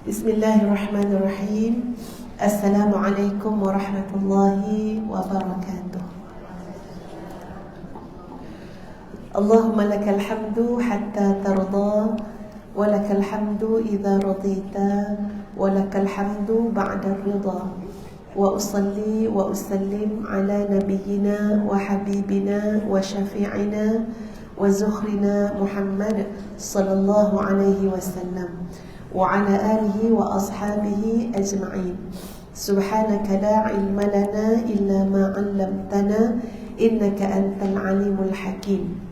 Bismillahirrahmanirrahim. Assalamualaikum warahmatullahi wabarakatuh. Allahumma lakal hamdu hatta tarda, wa lakal hamdu idza radita, wa lakal hamdu ba'da ridha. Wa usalli wa usallim ala nabiyyina wa habibina wa syafi'ina wa zuhrina Muhammad sallallahu alaihi wasallam wa ala alihi wa ashabihi ajma'in. Subhanaka la ilma lana illa ma 'allamtana innaka antal alimul hakim.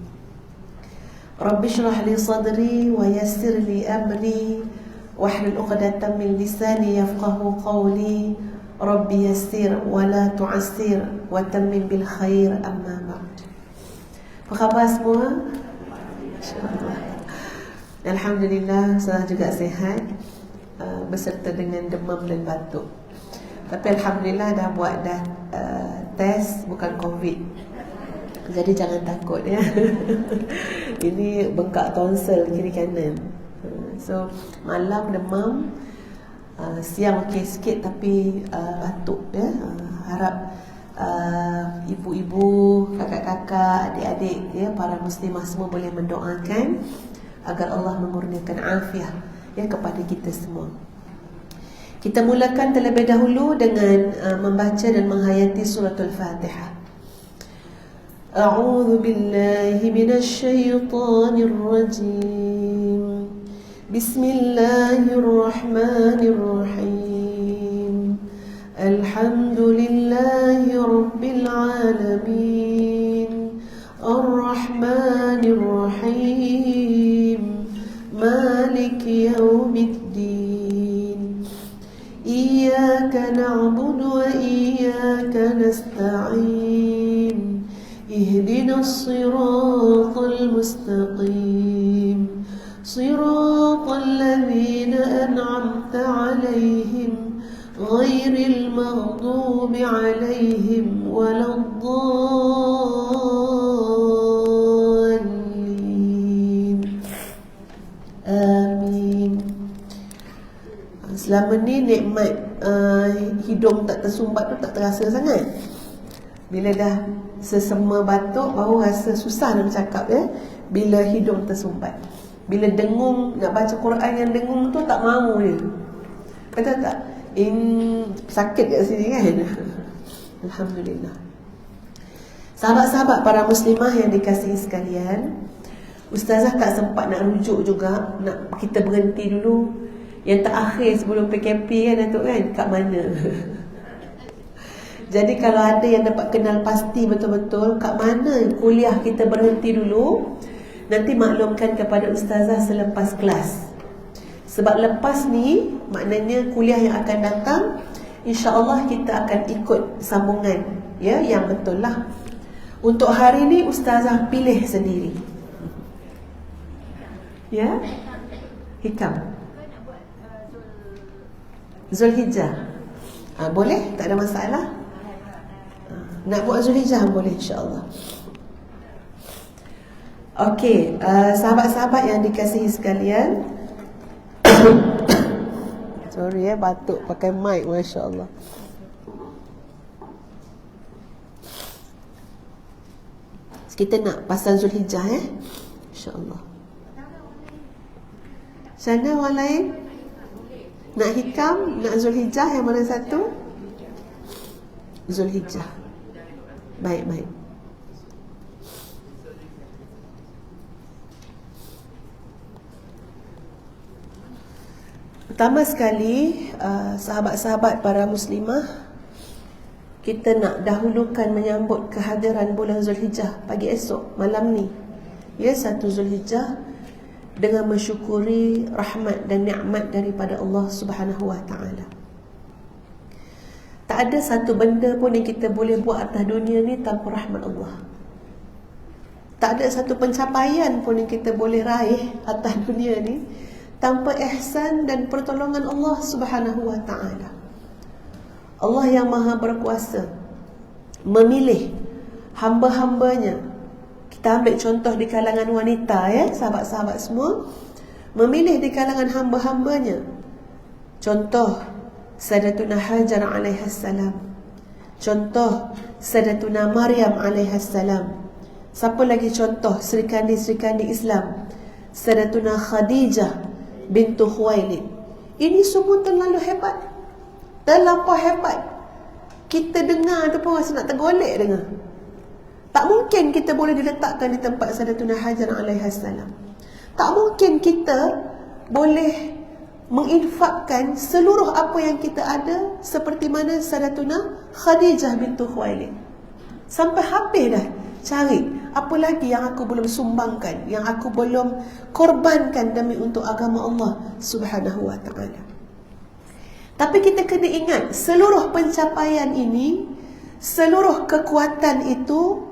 Rabbi shrah li sadri wa yassir li amri wahlul 'uqdatam min lisani yafqahu qawli. Rabbi yassir wa la tu'assir wa tammim bil khair, amma ba'd. Apa khabar semua? Alhamdulillah, saya juga sihat beserta dengan demam dan batuk. Tapi Alhamdulillah dah buat test, bukan COVID. Jadi jangan takut ya. Ini bengkak tonsil kiri kanan. So malam demam, siang okey sikit tapi batuk ya. Harap ibu-ibu, kakak-kakak, adik-adik ya, para muslimah semua boleh mendoakan agar Allah mengurniakan afiat ya kepada kita semua. Kita mulakan terlebih dahulu dengan membaca dan menghayati suratul Fatihah. A'udzu billahi minasy syaithanir rajim. Bismillahirrahmanirrahim. Alhamdulillahi rabbil alamin. Ar-Rahmanir Rahim. Maliki yaumiddin. Iyyaka na'budu wa iyyaka nasta'in. Ihdinas siratal mustaqim. Siratal ladzina an'amta 'alaihim ghairil maghdubi 'alaihim waladdallin. Amin. Selama ni nikmat hidung tak tersumbat tu tak terasa sangat. Bila dah sesema batuk baru rasa susah nak bercakap ya. Bila hidung tersumbat. Bila dengung, nak baca Quran yang dengung tu tak mahu dia. Betul tak? Sakit kat sini kan. Alhamdulillah. Sahabat-sahabat para muslimah yang dikasihi sekalian, Ustazah tak sempat nak rujuk juga. Nak kita berhenti dulu. Yang terakhir sebelum PKP kan Datuk kan, kat mana? Jadi kalau ada yang dapat kenal pasti betul-betul kat mana kuliah kita berhenti dulu, nanti maklumkan kepada Ustazah selepas kelas. Sebab lepas ni maknanya kuliah yang akan datang, insya-Allah kita akan ikut sambungan ya, yang betul lah. Untuk hari ni Ustazah pilih sendiri. Ya? Hikam Zulhijjah. Boleh, tak ada masalah. Nak buat Zulhijjah boleh, insya-Allah. Okey, sahabat-sahabat yang dikasihi sekalian. Sorry batuk pakai mic, masya-Allah. Kita nak pasal Zulhijjah insya-Allah. Sana orang lain nak hikam, nak Zulhijjah, yang mana satu? Zulhijjah. Baik. Pertama sekali, sahabat-sahabat para muslimah, kita nak dahulukan menyambut kehadiran bulan Zulhijjah pagi esok, malam ni. Ya, 1 Zulhijjah, dengan mensyukuri rahmat dan nikmat daripada Allah Subhanahu wa taala. Tak ada satu benda pun yang kita boleh buat atas dunia ni tanpa rahmat Allah. Tak ada satu pencapaian pun yang kita boleh raih atas dunia ni tanpa ihsan dan pertolongan Allah Subhanahu wa taala. Allah yang Maha berkuasa memilih hamba-hambanya. Kita ambil contoh di kalangan wanita, ya, sahabat-sahabat semua, memilih di kalangan hamba-hambanya Contoh Sayyidatuna Hajar alaihassalam. Contoh Sayyidatuna Maryam alaihassalam. Siapa lagi contoh serikandi-serikandi Islam? Sayyidatuna Khadijah bintu Khuwailid. Ini semua terlalu hebat, terlampau hebat. Kita dengar tu pun rasa nak tergolek dengar. Tak mungkin kita boleh diletakkan di tempat Sayyidatuna Hajar alaihassalam. Tak mungkin kita boleh menginfakkan seluruh apa yang kita ada seperti mana Sayyidatuna Khadijah bintu Khuwailid. Sampai habis dah cari apa lagi yang aku belum sumbangkan, yang aku belum korbankan demi untuk agama Allah Subhanahu wa ta'ala. Tapi kita kena ingat, seluruh pencapaian ini, seluruh kekuatan itu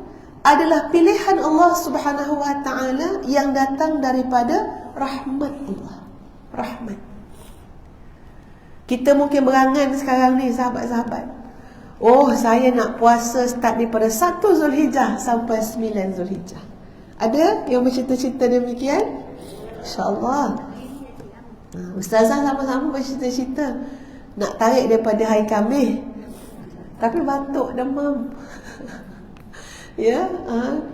adalah pilihan Allah Subhanahu wa ta'ala yang datang daripada rahmat Allah. Rahmat. Kita mungkin berangan sekarang ni sahabat-sahabat. Oh, saya nak puasa start daripada 1 Zulhijjah sampai 9 Zulhijjah. Ada yang bercita-cita demikian? InsyaAllah. Ustazah sama-sama bercita-cita nak tarik daripada hari Khamis, tapi batuk, demam. Ya,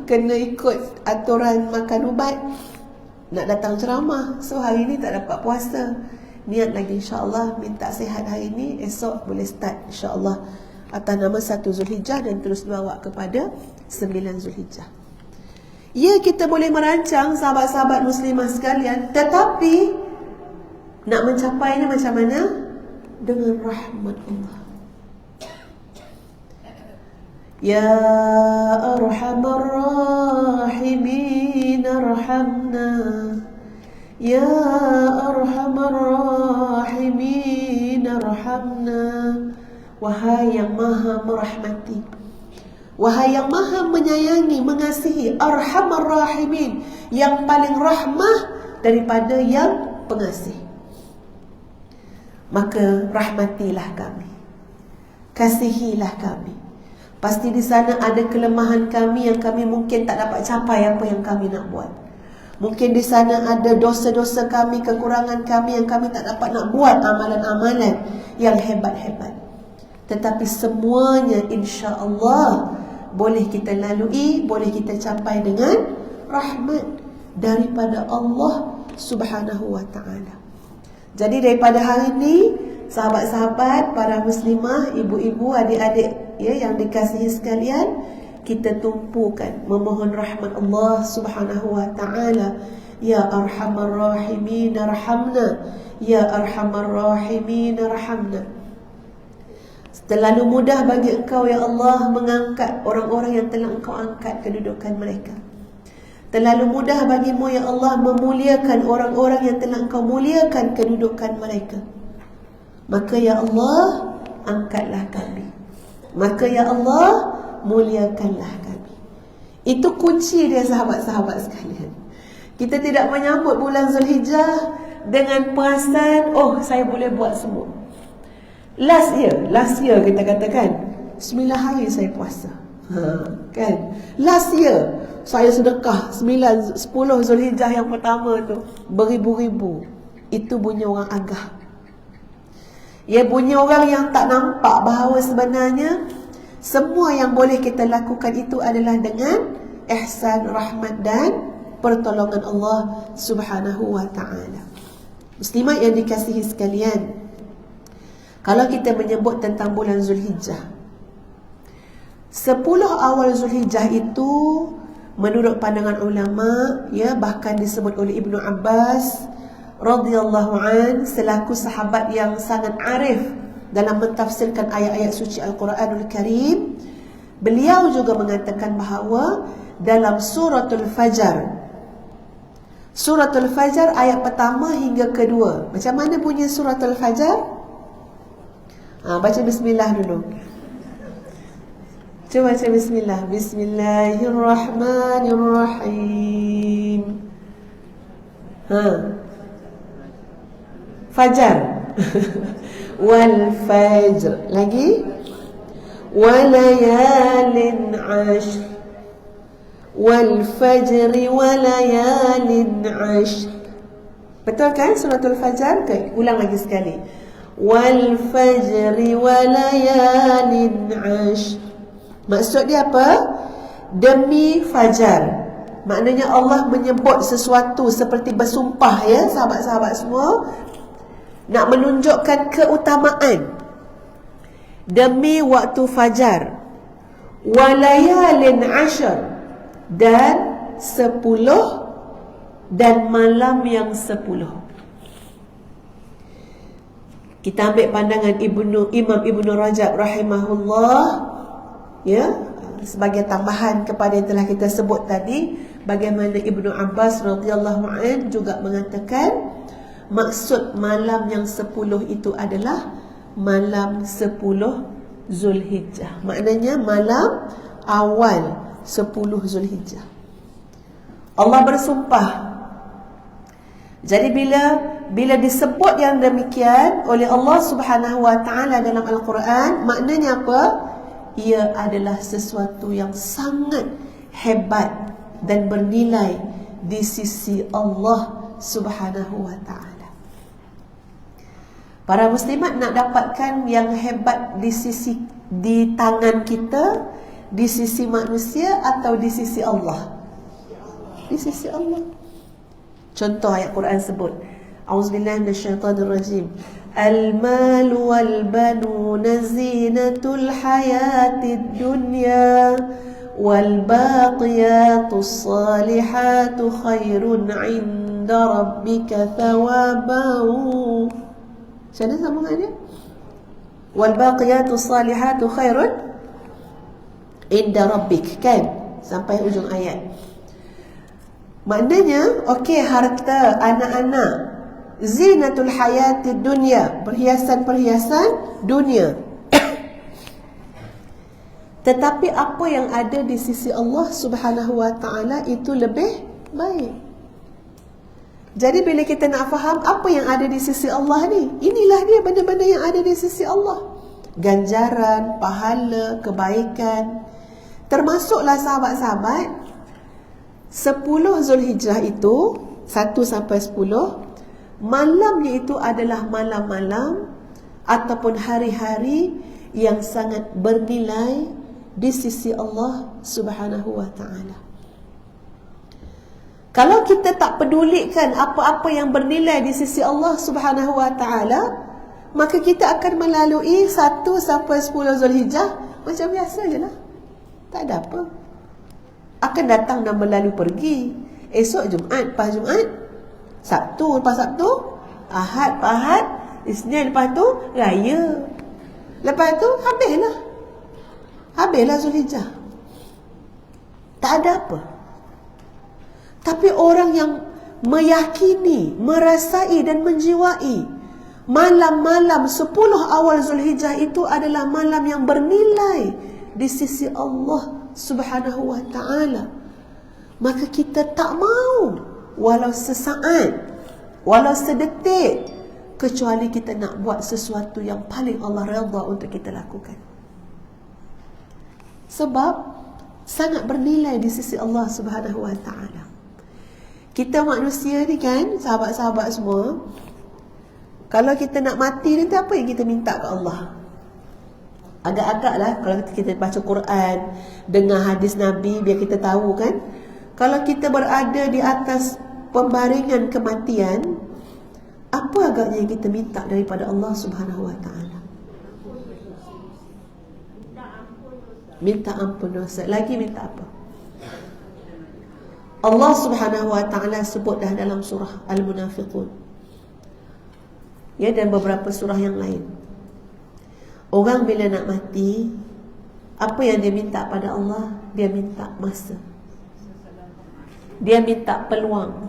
kena ikut aturan makan ubat, nak datang ceramah. So hari ni tak dapat puasa. Niat lagi insyaAllah, minta sihat hari ni, esok boleh start insyaAllah atas nama 1 Zulhijjah dan terus bawa kepada 9 Zulhijjah. Ya, kita boleh merancang sahabat-sahabat muslimah sekalian, tetapi nak mencapai ni macam mana? Dengan rahmat Allah. Ya Arhamar Rahimin arhamna, Ya Arhamar Rahimin arhamna. Wahai yang maha merahmati, wahai yang maha menyayangi, mengasihi, Arhamar Rahimin, yang paling rahmah daripada yang pengasih. Maka rahmatilah kami, kasihilah kami. Pasti di sana ada kelemahan kami yang kami mungkin tak dapat capai apa yang kami nak buat. Mungkin di sana ada dosa-dosa kami, kekurangan kami yang kami tak dapat nak buat amalan-amalan yang hebat-hebat. Tetapi semuanya insya-Allah boleh kita lalui, boleh kita capai dengan rahmat daripada Allah Subhanahu wa ta'ala. Jadi daripada hari ini, sahabat-sahabat, para muslimah, ibu-ibu, adik-adik ya, yang dikasihi sekalian, kita tumpukan memohon rahmat Allah Subhanahu wa ta'ala. Ya Arhamar Rahimin arhamna, Ya Arhamar Rahimin arhamna. Terlalu mudah bagi Engkau ya Allah mengangkat orang-orang yang telah Engkau angkat kedudukan mereka. Terlalu mudah bagimu ya Allah memuliakan orang-orang yang telah Engkau muliakan kedudukan mereka. Maka ya Allah, angkatlah kami. Maka ya Allah, muliakanlah kami. Itu kunci dia sahabat-sahabat sekalian. Kita tidak menyambut bulan Zulhijjah dengan perasaan, oh saya boleh buat semua. Last year kita katakan 9 hari saya puasa, kan? Last year saya sedekah 10 Zulhijjah yang pertama tu beribu-ribu. Itu bunyi orang agah. Ya, bunyi orang yang tak nampak bahawa sebenarnya semua yang boleh kita lakukan itu adalah dengan ihsan, rahmat dan pertolongan Allah Subhanahu wa ta'ala. Muslimat yang dikasihi sekalian, kalau kita menyebut tentang bulan Zulhijjah, 10 awal Zulhijjah itu menurut pandangan ulama, ya, bahkan disebut oleh Ibnu Abbas radhiyallahu an selaku sahabat yang sangat arif dalam mentafsirkan ayat-ayat suci Al-Quranul Karim, beliau juga mengatakan bahawa dalam suratul Fajar, suratul Fajar ayat pertama hingga kedua. Macam mana bunyi suratul Fajar? Baca bismillah dulu. Cuba baca bismillah. Bismillahirrahmanirrahim. Fajar. Wal fajr. Lagi. Walayalin ashr. Wal fajri walayalin ashr. Betul kan suratul Fajar? Okay, ulang lagi sekali. wal fajri wa layalin ashr. Maksud dia apa? Demi fajar. Maknanya Allah menyebut sesuatu seperti bersumpah, ya sahabat-sahabat semua, nak menunjukkan keutamaan. Demi waktu fajar, walayalin ashr, dan 10 dan malam yang 10. Kita ambil pandangan Imam Ibnu Rajab rahimahullah, ya, sebagai tambahan kepada yang telah kita sebut tadi, bagaimana Ibnu Abbas radhiyallahu anhu juga mengatakan maksud malam yang 10 itu adalah malam 10 Zulhijjah. Maknanya malam awal 10 Zulhijjah. Allah bersumpah. Jadi bila disebut yang demikian oleh Allah Subhanahu wa taala dalam Al-Quran, maknanya apa? Ia adalah sesuatu yang sangat hebat dan bernilai di sisi Allah Subhanahu wa taala. Para muslimat nak dapatkan yang hebat di tangan kita, di sisi manusia atau di sisi Allah? Di sisi Allah. Contoh ayat Quran sebut, A'udzubillahi minasyaitonirrajim. Al-malu wal-banuna zinatul hayatid dunya wal-baqiyatus salihatu khairun 'inda rabbika thawaban. Macam mana sambungannya? Wal-baqiyatus salihatu khairun 'inda rabbik, kan? Sampai ujung ayat. Maknanya, okey, harta, anak-anak, zinatul hayatid dunya, perhiasan-perhiasan dunia. Tetapi apa yang ada di sisi Allah Subhanahu wa taala itu lebih baik. Jadi bila kita nak faham apa yang ada di sisi Allah ni, inilah dia benda-benda yang ada di sisi Allah. Ganjaran, pahala, kebaikan. Termasuklah sahabat-sahabat, 10 Zulhijjah itu 1 sampai 10, malamnya itu adalah malam-malam ataupun hari-hari yang sangat bernilai di sisi Allah Subhanahu wa taala. Kalau kita tak pedulikan apa-apa yang bernilai di sisi Allah Subhanahu wa taala, maka kita akan melalui 1 sampai 10 Zulhijjah macam biasa je lah. Tak ada apa. Akan datang dan berlalu pergi. Esok Jumaat, lepas Jumaat, Sabtu, lepas Sabtu, Ahad, lepas Ahad, Isnin, lepas tu Raya. Lepas tu habislah Zulhijjah. Tak ada apa. Tapi orang yang meyakini, merasai dan menjiwai malam-malam 10 awal Zulhijjah itu adalah malam yang bernilai di sisi Allah Subhanahu wa ta'ala, maka kita tak mau walau sesaat, walau sedetik, kecuali kita nak buat sesuatu yang paling Allah redha untuk kita lakukan. Sebab sangat bernilai di sisi Allah Subhanahu wa ta'ala. Kita manusia ni kan, sahabat-sahabat semua, kalau kita nak mati nanti, apa yang kita minta ke Allah? Agak-agak lah kalau kita baca Quran, dengar hadis Nabi, biar kita tahu kan, kalau kita berada di atas pembaringan kematian, apa agaknya yang kita minta daripada Allah Subhanahu wa ta'ala? Minta ampun dosa. Lagi minta apa? Allah Subhanahu wa ta'ala sebut dah dalam surah Al-Munafiqun, ya, dan beberapa surah yang lain. Orang bila nak mati, apa yang dia minta pada Allah? Dia minta masa. Dia minta peluang.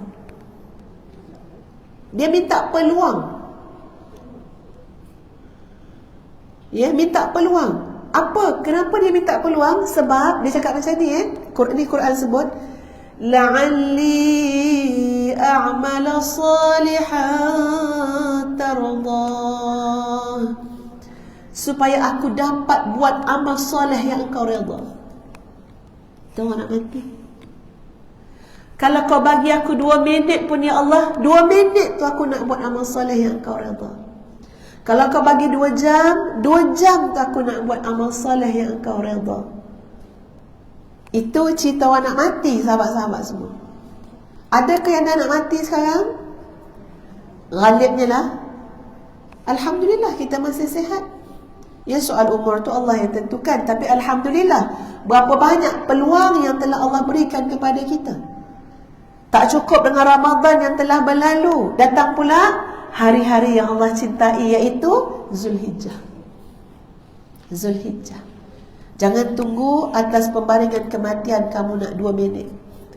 Dia minta peluang. Ya, minta peluang. Apa? Kenapa dia minta peluang? Sebab dia cakap macam ni, Quran sebut, la'alli a'mala salihan tardah, supaya aku dapat buat amal soleh yang engkau redha. Tahu nak mati? Kalau kau bagi aku 2 minit pun, ya Allah, 2 minit tu aku nak buat amal soleh yang engkau redha. Kalau kau bagi 2 jam, 2 jam tu aku nak buat amal soleh yang engkau redha. Itu cerita orang nak mati, sahabat-sahabat semua. Adakah yang dah nak mati sekarang? Ghalibnya lah, alhamdulillah kita masih sihat. Ya, soal umur tu Allah yang tentukan. Tapi alhamdulillah, berapa banyak peluang yang telah Allah berikan kepada kita. Tak cukup dengan Ramadan yang telah berlalu, datang pula hari-hari yang Allah cintai, iaitu Zulhijjah. Zulhijjah. Jangan tunggu atas pembaringan kematian kamu nak 2 minit,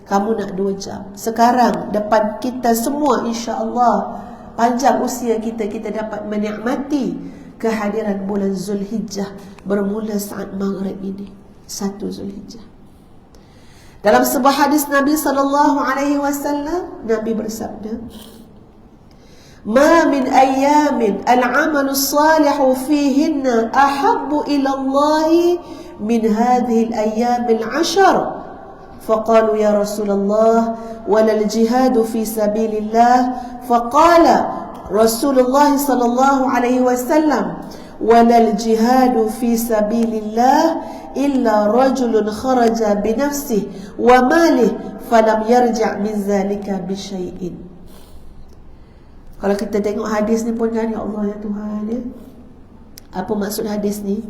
kamu nak 2 jam. Sekarang depan kita semua, insya-Allah panjang usia kita, kita dapat menikmati kehadiran bulan Zulhijjah bermula saat maghrib ini, 1 Zulhijjah. Dalam sebuah hadis Nabi SAW, Nabi bersabda, "Ma min ayyamin al-'amalu salihu fihinna ahabbu ila Allah min hadhihi al-ayyam al-'ashr." Faqalu ya Rasulullah, wala al-jihad fi sabilillah. Faqala Rasulullah sallallahu alaihi wasallam, walal jihadu fi sabilillah illa rajulun kharaja bi nafsihi wa malihi falam yarja' min zalika bi syai'in. Kalau kita tengok hadis ni pun kan, ya Allah, ya Tuhan, ya. Apa maksud hadis ni?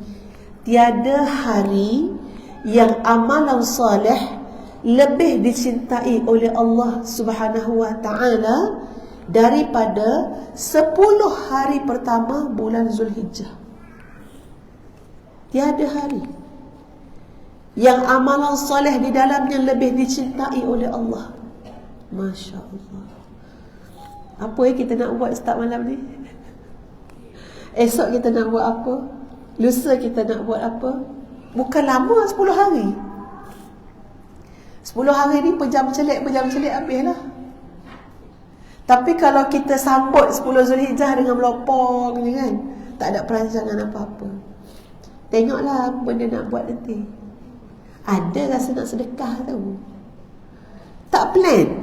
Tiada hari yang amalan soleh lebih dicintai oleh Allah Subhanahu wa ta'ala daripada 10 hari pertama bulan Zulhijjah. Tiada hari yang amalan soleh di dalamnya lebih dicintai oleh Allah. Masya Allah. Apa yang kita nak buat start malam ni? Esok kita nak buat apa? Lusa kita nak buat apa? Bukan lama, 10 hari. 10 hari ni pejam celik habislah. Tapi kalau kita sambut 10 Zulhijjah dengan melopong je kan, tak ada perancangan apa-apa. Tengoklah apa benda nak buat nanti. Ada rasa nak sedekah tau, tak plan.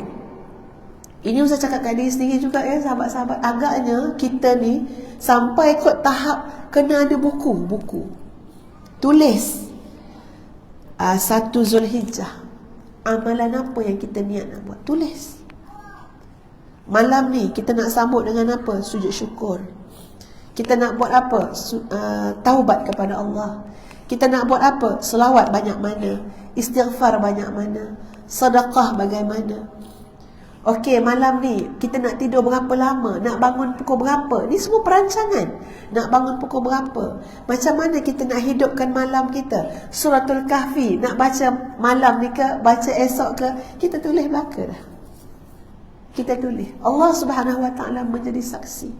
Ini saya cakap kat diri sendiri juga ya, sahabat-sahabat. Agaknya kita ni sampai kot tahap kena ada buku tulis 1 Zulhijjah, amalan apa yang kita niat nak buat, tulis. Malam ni kita nak sambut dengan apa? Sujud syukur. Kita nak buat apa? Taubat kepada Allah. Kita nak buat apa? Selawat banyak mana? Istighfar banyak mana? Sedekah bagaimana? Okey, malam ni kita nak tidur berapa lama? Nak bangun pukul berapa? Ni semua perancangan. Nak bangun pukul berapa? Macam mana kita nak hidupkan malam kita? Suratul Kahfi nak baca malam ni ke? Baca esok ke? Kita tulis belaka dah. Kita tulis. Allah Subhanahu wa ta'ala menjadi saksi.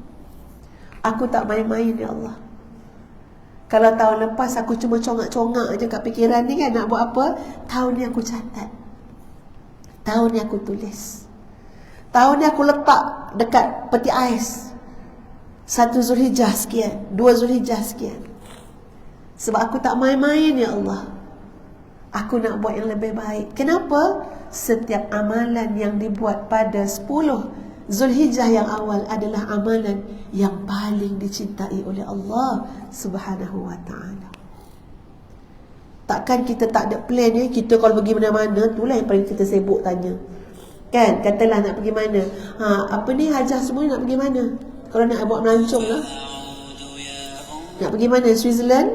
Aku tak main-main, ya Allah. Kalau tahun lepas aku cuma congak-congak je kat fikiran ni kan, nak buat apa? Tahun ni aku catat. Tahun ni aku tulis. Tahun ni aku letak dekat peti ais 1 Zulhijjah sekian, 2 Zulhijjah sekian. Sebab aku tak main-main, ya Allah. Aku nak buat yang lebih baik. Kenapa? Setiap amalan yang dibuat pada 10 Zulhijjah yang awal adalah amalan yang paling dicintai oleh Allah Subhanahu wa ta'ala. Takkan kita tak ada plan ya? Kita kalau pergi mana-mana, itulah yang paling kita sibuk tanya. Kan? Katalah nak pergi mana? Apa ni hajah semua nak pergi mana? Kalau nak buat melancong lah. Nak pergi mana? Switzerland?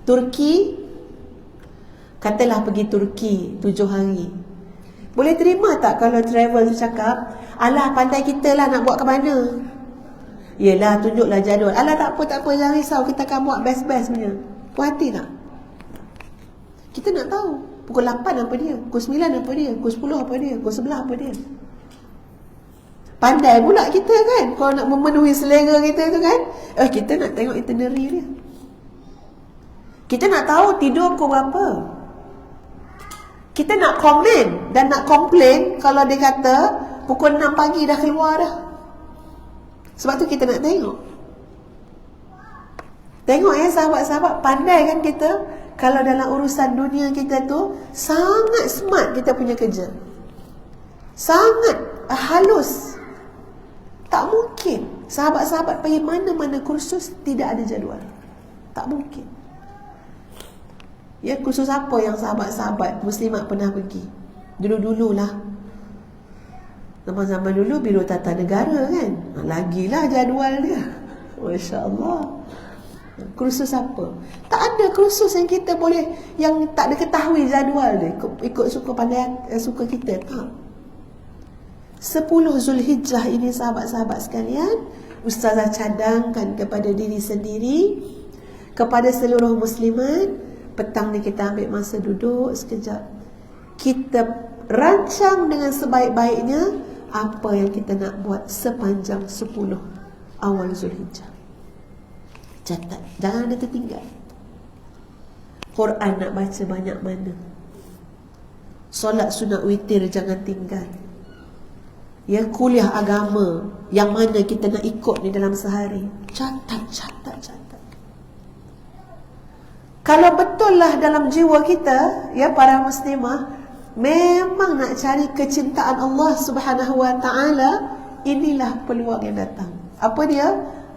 Turki? Katalah pergi Turki 7 hari. Boleh terima tak kalau travel tu cakap, alah pandai kita lah nak buat ke mana? Yelah, tunjuklah jadual. Alah tak apa, jangan risau, kita akan buat best-best punya. Puas hati tak? Kita nak tahu pukul 8 apa dia, pukul 9 apa dia, pukul 10 apa dia, pukul 11 apa dia. Pandai pula kita kan, kalau nak memenuhi selera kita tu kan. Kita nak tengok itinerary dia. Kita nak tahu tidur pukul berapa. Kita nak komen dan nak komplain kalau dia kata pukul 6 pagi dah keluar dah. Sebab tu kita nak tengok. Tengok ya sahabat-sahabat, pandai kan kita. Kalau dalam urusan dunia kita tu sangat smart kita punya kerja. Sangat halus. Tak mungkin Sahabat-sahabat pergi mana-mana kursus, tidak ada jadual. Tak mungkin. Ya, kursus apa yang sahabat-sahabat muslimat pernah pergi? Dulu-dululah. Zaman-zaman dulu Biro Tata Negara kan. Lagilah jadual dia. Masya Allah. Kursus apa? Tak ada kursus yang kita boleh, yang tak ada ketahui jadual dia, ikut suka pandai, suka kita. Tak. 10 Zulhijjah ini sahabat-sahabat sekalian, Ustazah cadangkan kepada diri sendiri, kepada seluruh muslimat, petang ni kita ambil masa duduk sekejap. Kita rancang dengan sebaik-baiknya apa yang kita nak buat sepanjang 10 awal Zulhijjah. Catat, jangan ada tertinggal. Quran nak baca banyak mana. Solat sunat witir jangan tinggal. Ya, kuliah agama yang mana kita nak ikut ni dalam sehari. Catat. Kalau betul lah dalam jiwa kita, ya para muslimah, memang nak cari kecintaan Allah Subhanahu wa ta'ala, inilah peluang yang datang. Apa dia?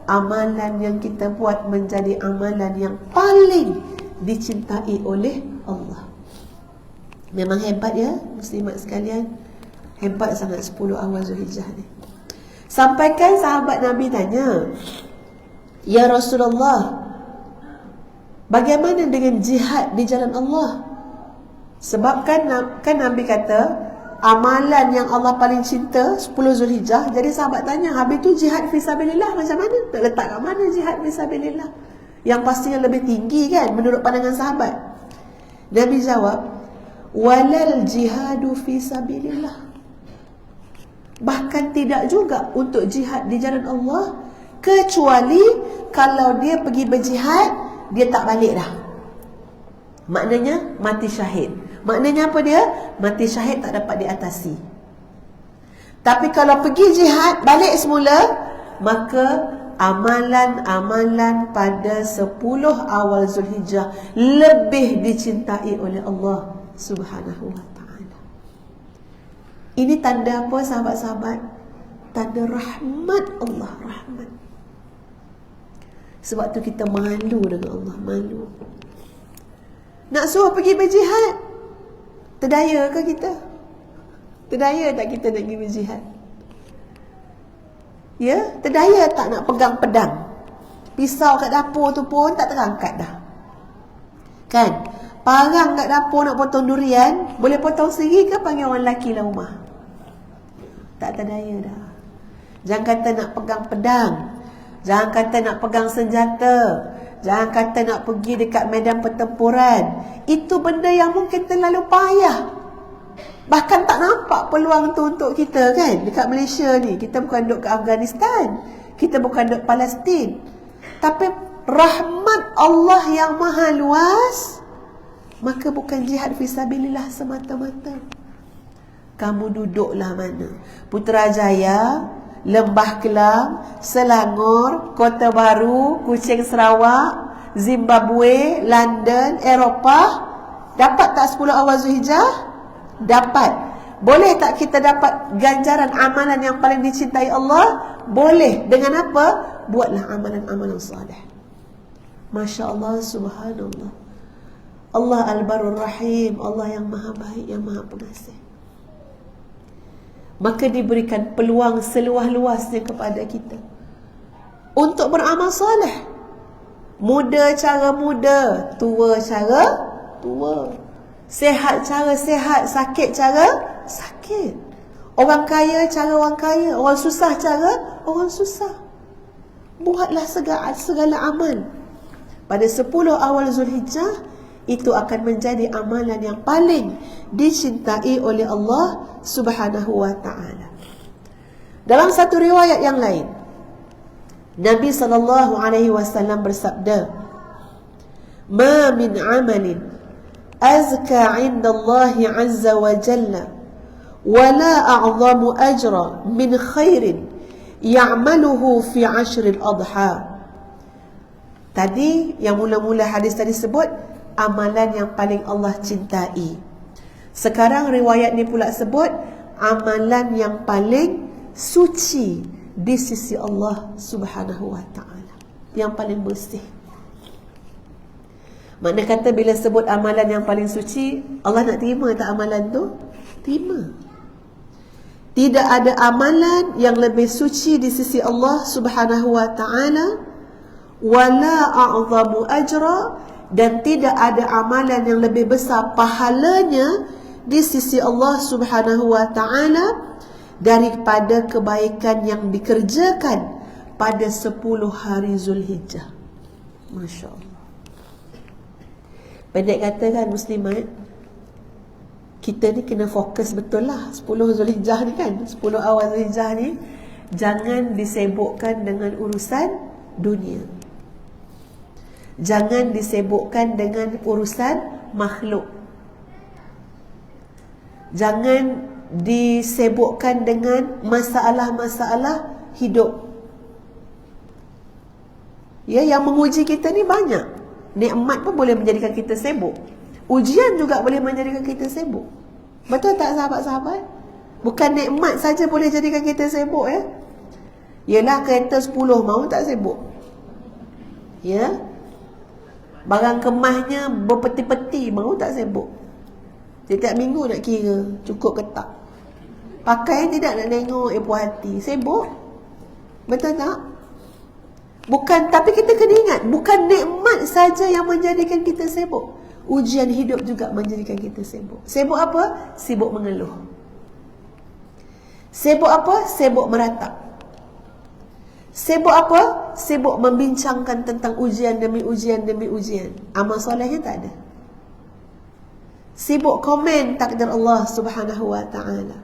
Amalan yang kita buat menjadi amalan yang paling dicintai oleh Allah. Memang hebat ya muslimat sekalian. Hebat sangat 10 awal Zulhijjah ni. Sampaikan sahabat Nabi tanya, "Ya Rasulullah, bagaimana dengan jihad di jalan Allah?" Sebab kan Nabi kata amalan yang Allah paling cinta 10 Zulhijjah. Jadi sahabat tanya, habis tu jihad fisabilillah macam mana? Nak letak kat mana jihad fisabilillah? Yang pastinya lebih tinggi kan menurut pandangan sahabat. Nabi jawab, walal jihadu fisabilillah. Bahkan tidak juga untuk jihad di jalan Allah, kecuali kalau dia pergi berjihad, dia tak balik dah. Maknanya mati syahid. Maknanya apa dia? Mati syahid tak dapat diatasi. Tapi kalau pergi jihad, balik semula, maka amalan-amalan pada 10 awal Zulhijjah lebih dicintai oleh Allah Subhanahu wa ta'ala. Ini tanda apa sahabat-sahabat? Tanda rahmat Allah, rahmat. Sebab tu kita malu dengan Allah, malu. Nak suruh pergi berjihad, terdaya ke kita? Terdaya tak kita nak pergi berjihad? Ya, terdaya tak nak pegang pedang? Pisau kat dapur tu pun tak terangkat dah. Kan? Parang kat dapur nak potong durian, boleh potong sendiri ke panggil orang lelaki lah rumah? Tak terdaya dah. Jangan kata nak pegang pedang, jangan kata nak pegang senjata, jangan kata nak pergi dekat medan pertempuran. Itu benda yang mungkin terlalu payah. Bahkan tak nampak peluang tu untuk kita kan. Dekat Malaysia ni, kita bukan duduk ke Afghanistan, kita bukan duduk Palestin. Tapi rahmat Allah yang maha luas, maka bukan jihad fisabilillah semata-mata. Kamu duduklah mana? Putrajaya, Lembah Kelang, Selangor, Kota Baru, Kuching Sarawak, Zimbabwe, London, Eropah. Dapat tak 10 awal Zulhijjah? Dapat. Boleh tak kita dapat ganjaran amalan yang paling dicintai Allah? Boleh. Dengan apa? Buatlah amalan-amalan salih. Masya Allah, subhanallah. Allah Al-Barur Rahim, Allah yang maha baik, yang maha pengasih. Maka diberikan peluang seluas-luasnya kepada kita untuk beramal soleh. Muda cara muda, tua cara tua. Sehat cara sehat, sakit cara sakit. Orang kaya cara orang kaya, orang susah cara orang susah. Buatlah segala amal. Pada 10 awal Zulhijjah, itu akan menjadi amalan yang paling dicintai oleh Allah Subhanahu wa ta'ala. Dalam satu riwayat yang lain, Nabi SAW bersabda, "Ma min amalin azka 'inda Allah 'azza wa jalla wa la a'zamu ajra min khairin ya'maluhu fi 'ashril adha." Tadi yang mula-mula hadis tadi sebut amalan yang paling Allah cintai. Sekarang riwayat ni pula sebut amalan yang paling suci di sisi Allah Subhanahu wa ta'ala, yang paling bersih. Makna kata bila sebut amalan yang paling suci, Allah nak terima tak amalan tu? Terima. Tidak ada amalan yang lebih suci di sisi Allah Subhanahu wa ta'ala, wala a'zamu ajra, dan tidak ada amalan yang lebih besar pahalanya di sisi Allah Subhanahu wa ta'ala daripada kebaikan yang dikerjakan pada 10 hari Zulhijjah. Masya Allah. Pendek kata kan muslimat, kita ni kena fokus betul lah 10 Zulhijjah ni kan, 10 awal Zulhijjah ni jangan disibukkan dengan urusan dunia, jangan disibukkan dengan urusan makhluk, jangan disibukkan dengan masalah-masalah hidup. Ya, yang menguji kita ni banyak. Nikmat pun boleh menjadikan kita sibuk. Ujian juga boleh menjadikan kita sibuk. Betul tak sahabat-sahabat? Bukan nikmat saja boleh jadikan kita sibuk ya. Yelah, kereta 10 mahu tak sibuk. Ya. Barang kemahnya berpeti-peti mahu tak sibuk. Setiap minggu nak kira cukup ke tak. Pakai tidak nak tengok puas hati. Sibuk. Betul tak? Bukan, tapi kita kena ingat, bukan nikmat saja yang menjadikan kita sibuk. Ujian hidup juga menjadikan kita sibuk. Sibuk apa? Sibuk mengeluh. Sibuk apa? Sibuk meratap. Sibuk apa? Sibuk membincangkan tentang ujian demi ujian demi ujian. Amal solehnya tak ada. Sibuk komen takdir Allah Subhanahu wa ta'ala.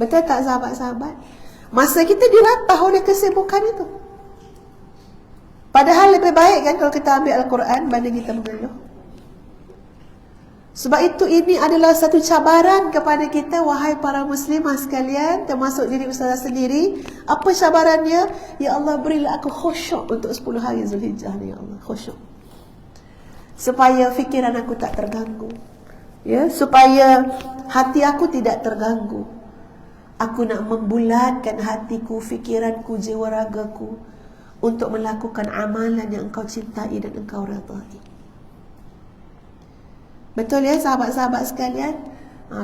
Betul tak sahabat-sahabat? Masa kita dilatah oleh kesibukan itu. Padahal lebih baik kan kalau kita ambil Al-Quran banding kita mengeluh. Sebab itu ini adalah satu cabaran kepada kita, wahai para muslimah sekalian, termasuk diri ustazah sendiri. Apa cabarannya? Ya Allah, berilah aku khusyuk untuk 10 hari Zulhijjah ni, ya Allah, khusyuk. Supaya fikiran aku tak terganggu. Ya, supaya hati aku tidak terganggu. Aku nak membulatkan hatiku, fikiranku, jiwa ragaku untuk melakukan amalan yang engkau cintai dan engkau redai. Betul ya sahabat-sahabat sekalian?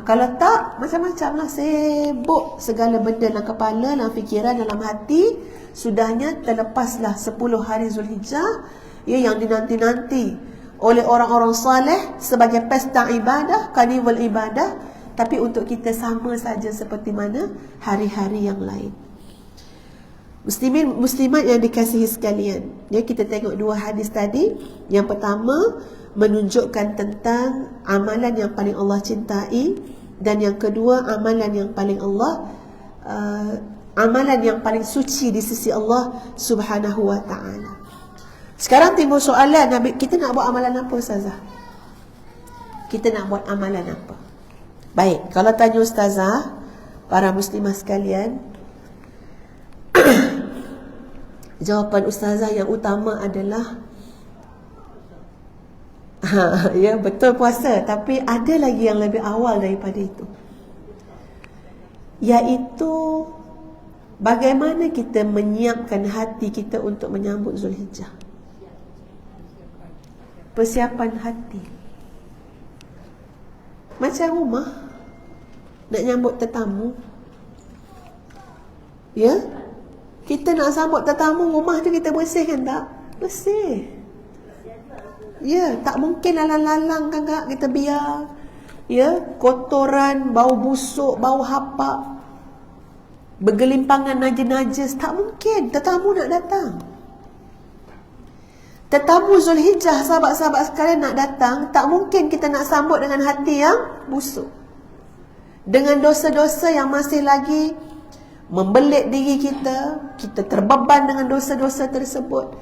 Kalau tak, macam-macam lah, sibuk segala benda dalam kepala, dalam fikiran, dalam hati. Sudahnya terlepaslah 10 hari Zulhijjah, ya, yang dinanti-nanti oleh orang-orang saleh sebagai pesta ibadah, karnival ibadah. Tapi untuk kita sama saja seperti mana hari-hari yang lain. Muslimin, muslimat yang dikasihi sekalian, ya, kita tengok 2 hadis tadi. Yang pertama menunjukkan tentang amalan yang paling Allah cintai, dan yang kedua amalan yang paling amalan yang paling suci di sisi Allah Subhanahu wa ta'ala. Sekarang timbul soalan, kita nak buat amalan apa ustazah? Kita nak buat amalan apa? Baik, kalau tanya ustazah, para muslimah sekalian, jawapan ustazah yang utama adalah ya, betul puasa, tapi ada lagi yang lebih awal daripada itu, iaitu bagaimana kita menyiapkan hati kita untuk menyambut Zulhijjah. Persiapan hati. Macam rumah nak nyambut tetamu. Ya, kita nak sambut tetamu, rumah tu kita bersihkan tak? Bersih. Ya, tak mungkin lalang-lalang kan kak, kita biar. Ya, kotoran, bau busuk, bau hapak, bergelimpangan najis-najis, tak mungkin. Tetamu nak datang. Tetamu Zulhijjah, sahabat-sahabat sekalian, nak datang, tak mungkin kita nak sambut dengan hati yang busuk, dengan dosa-dosa yang masih lagi membelit diri kita, kita terbeban dengan dosa-dosa tersebut.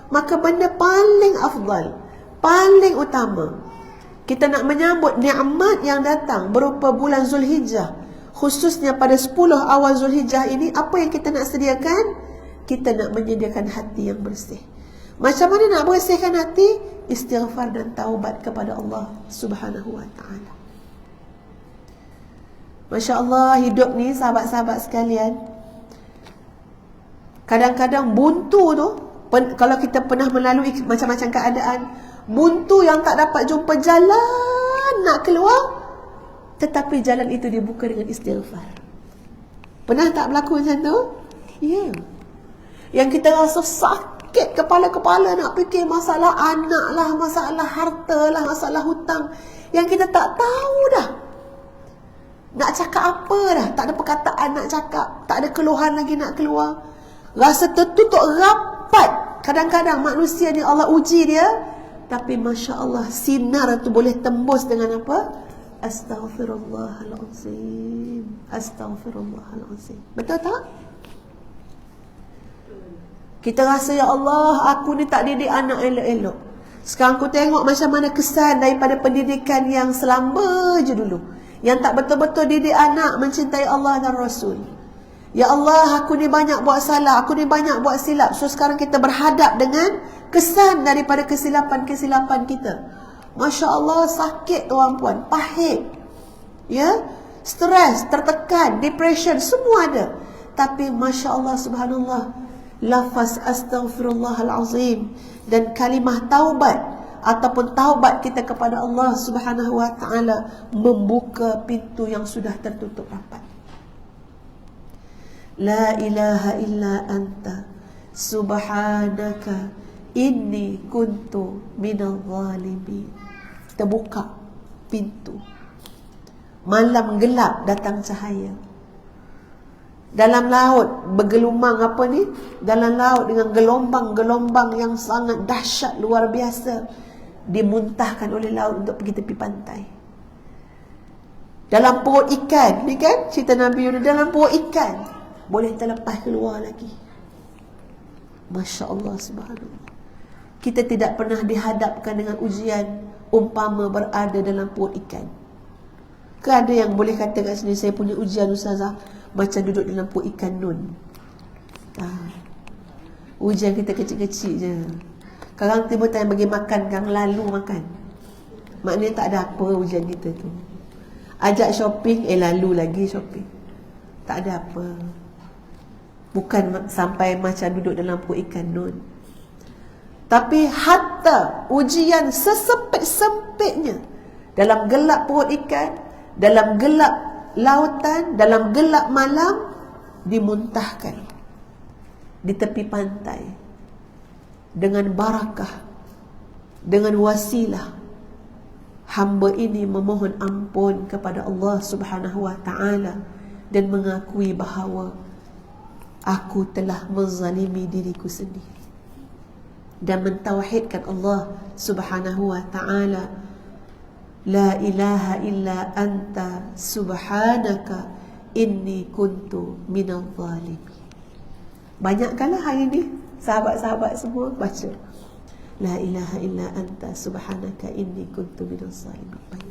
Maka benda paling afdal, paling utama, kita nak menyambut nikmat yang datang berupa bulan Zulhijjah, khususnya pada 10 awal Zulhijjah ini. Apa yang kita nak sediakan? Kita nak menyediakan hati yang bersih. Macam mana nak bersihkan hati? Istighfar dan taubat kepada Allah Subhanahu wa ta'ala. Masya Allah, hidup ni sahabat-sahabat sekalian, Kadang-kadang buntu tu, kalau kita pernah melalui macam-macam keadaan, buntu yang tak dapat jumpa jalan nak keluar, tetapi jalan itu dibuka dengan istighfar. Pernah tak berlaku macam tu? Ya. Yang kita rasa sakit kepala-kepala nak fikir masalah anak lah, masalah harta lah, masalah hutang, yang kita tak tahu dah nak cakap apa dah, tak ada perkataan nak cakap, tak ada keluhan lagi nak keluar, rasa tertutup rapat. Kadang-kadang manusia ni Allah uji dia, tapi Masya Allah sinar tu boleh tembus dengan apa? Astaghfirullahalazim. Astaghfirullahalazim. Betul tak? Kita rasa, ya Allah, aku ni tak didik anak elok-elok. Sekarang aku tengok macam mana kesan daripada pendidikan yang selamba je dulu, yang tak betul-betul didik anak mencintai Allah dan Rasul. Ya Allah, aku ni banyak buat salah, aku ni banyak buat silap. So sekarang kita berhadap dengan kesan daripada kesilapan-kesilapan kita. Masya Allah, sakit tuan-puan, pahit, ya, stres, tertekan, depression, semua ada. Tapi Masya Allah, subhanallah, lafaz astaghfirullahalazim dan kalimah taubat ataupun taubat kita kepada Allah Subhanahu wa ta'ala membuka pintu yang sudah tertutup rapat. La ilaha illa anta subhanaka inni kuntu minal zalimin. Terbuka pintu. Malam gelap datang cahaya. Dalam laut bergelumang apa ni? Dalam laut dengan gelombang-gelombang yang sangat dahsyat, luar biasa, dimuntahkan oleh laut untuk pergi tepi pantai. Dalam perut ikan, ni kan cerita Nabi Yunus, dalam perut ikan boleh terlepas keluar lagi. Masya Allah, subhanallah. Kita tidak pernah dihadapkan dengan ujian umpama berada dalam perut ikan. Ke ada yang boleh kata kat sini, saya punya ujian Ustazah macam duduk dalam perut ikan nun. Ujian kita kecil-kecil je. Sekarang tiba-tiba yang bagi makan, kang lalu makan. Maknanya tak ada apa ujian kita tu. Ajak shopping, lalu lagi shopping. Tak ada apa. Bukan sampai macam duduk dalam perut ikan nun. Tapi hatta ujian sesempit-sempitnya, dalam gelap perut ikan, dalam gelap lautan, dalam gelap malam, dimuntahkan di tepi pantai dengan barakah, dengan wasilah. Hamba ini memohon ampun kepada Allah Subhanahu wa ta'ala dan mengakui bahawa aku telah menzalimi diriku sendiri, dan mentauhidkan Allah Subhanahu wa ta'ala. La ilaha illa anta subhanaka inni kuntu minal zalimin. Banyakkanlah hari ini sahabat-sahabat semua baca la ilaha illa anta subhanaka inni kuntu minal zalimin,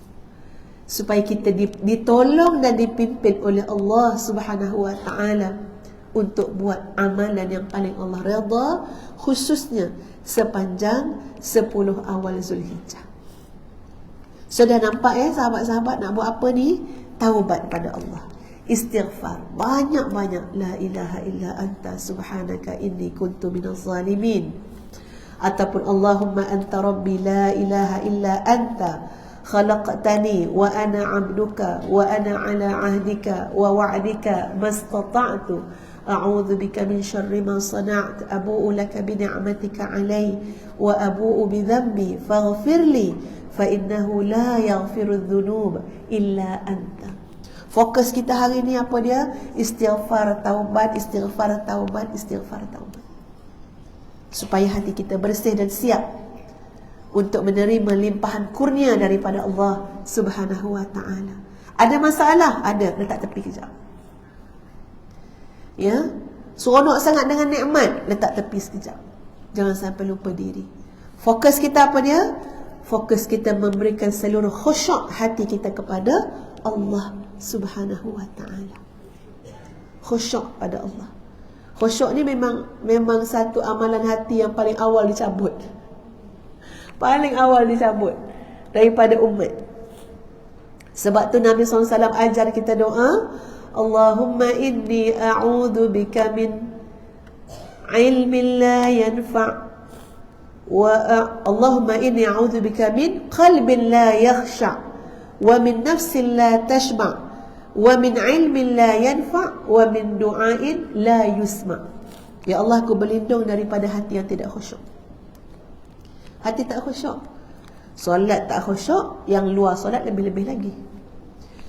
supaya kita ditolong dan dipimpin oleh Allah Subhanahu wa ta'ala untuk buat amalan yang paling Allah redha, khususnya sepanjang 10 awal Zulhijjah. Sudah nampak sahabat-sahabat nak buat apa ni? Taubat pada Allah, istighfar banyak-banyak, la ilaha illa anta subhanaka inni kuntu minaz zalimin, ataupun Allahumma anta rabbi la ilaha illa anta khalaqtani wa ana 'abduka wa ana 'ala 'ahdika wa wa'dika mastata'tu a'udzu bika min syarri ma sana'tu abu'u laka bi ni'matika 'alayya wa abu'u bi dhanbi faghfirli fa innahu la yaghfiru dzunub illa anta. Fokus kita hari ni apa dia? Istighfar taubat, istighfar taubat, istighfar taubat. Supaya hati kita bersih dan siap untuk menerima limpahan kurnia daripada Allah Subhanahu wa ta'ala. Ada masalah? Ada, letak tepi kejap. Ya, seronok sangat dengan nikmat, letak tepi sekejap. Jangan sampai lupa diri. Fokus kita apa dia? Fokus kita memberikan seluruh khusyuk hati kita kepada Allah Subhanahu wa ta'ala. Khusyuk pada Allah. Khusyuk ni memang satu amalan hati yang paling awal dicabut. Paling awal dicabut daripada umat. Sebab tu Nabi SAW ajar kita doa, Allahumma inni a'udhu bika min ilmin la yanfa' wa Allahumma inni a'udzubika min qalbin la yakhsha' wa min nafsin la tashba' wa min ilmin la yanfa' wa min du'ain la yusma'. Ya Allah, aku berlindung daripada hati yang tidak khusyuk. Hati tak khusyuk, solat tak khusyuk, yang luar solat lebih-lebih lagi.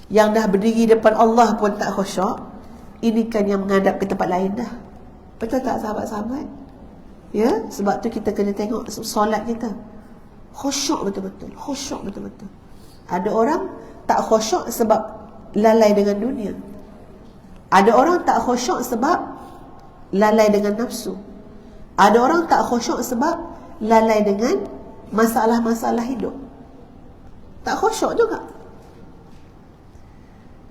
Yang dah berdiri depan Allah pun tak khusyuk, ini kan yang menghadap ke tempat lain dah. Betul tak sahabat-sahabat? Ya, sebab tu kita kena tengok solat kita khusyuk betul-betul, khusyuk betul-betul. Ada orang tak khusyuk sebab lalai dengan dunia. Ada orang tak khusyuk sebab lalai dengan nafsu. Ada orang tak khusyuk sebab lalai dengan masalah-masalah hidup. Tak khusyuk juga.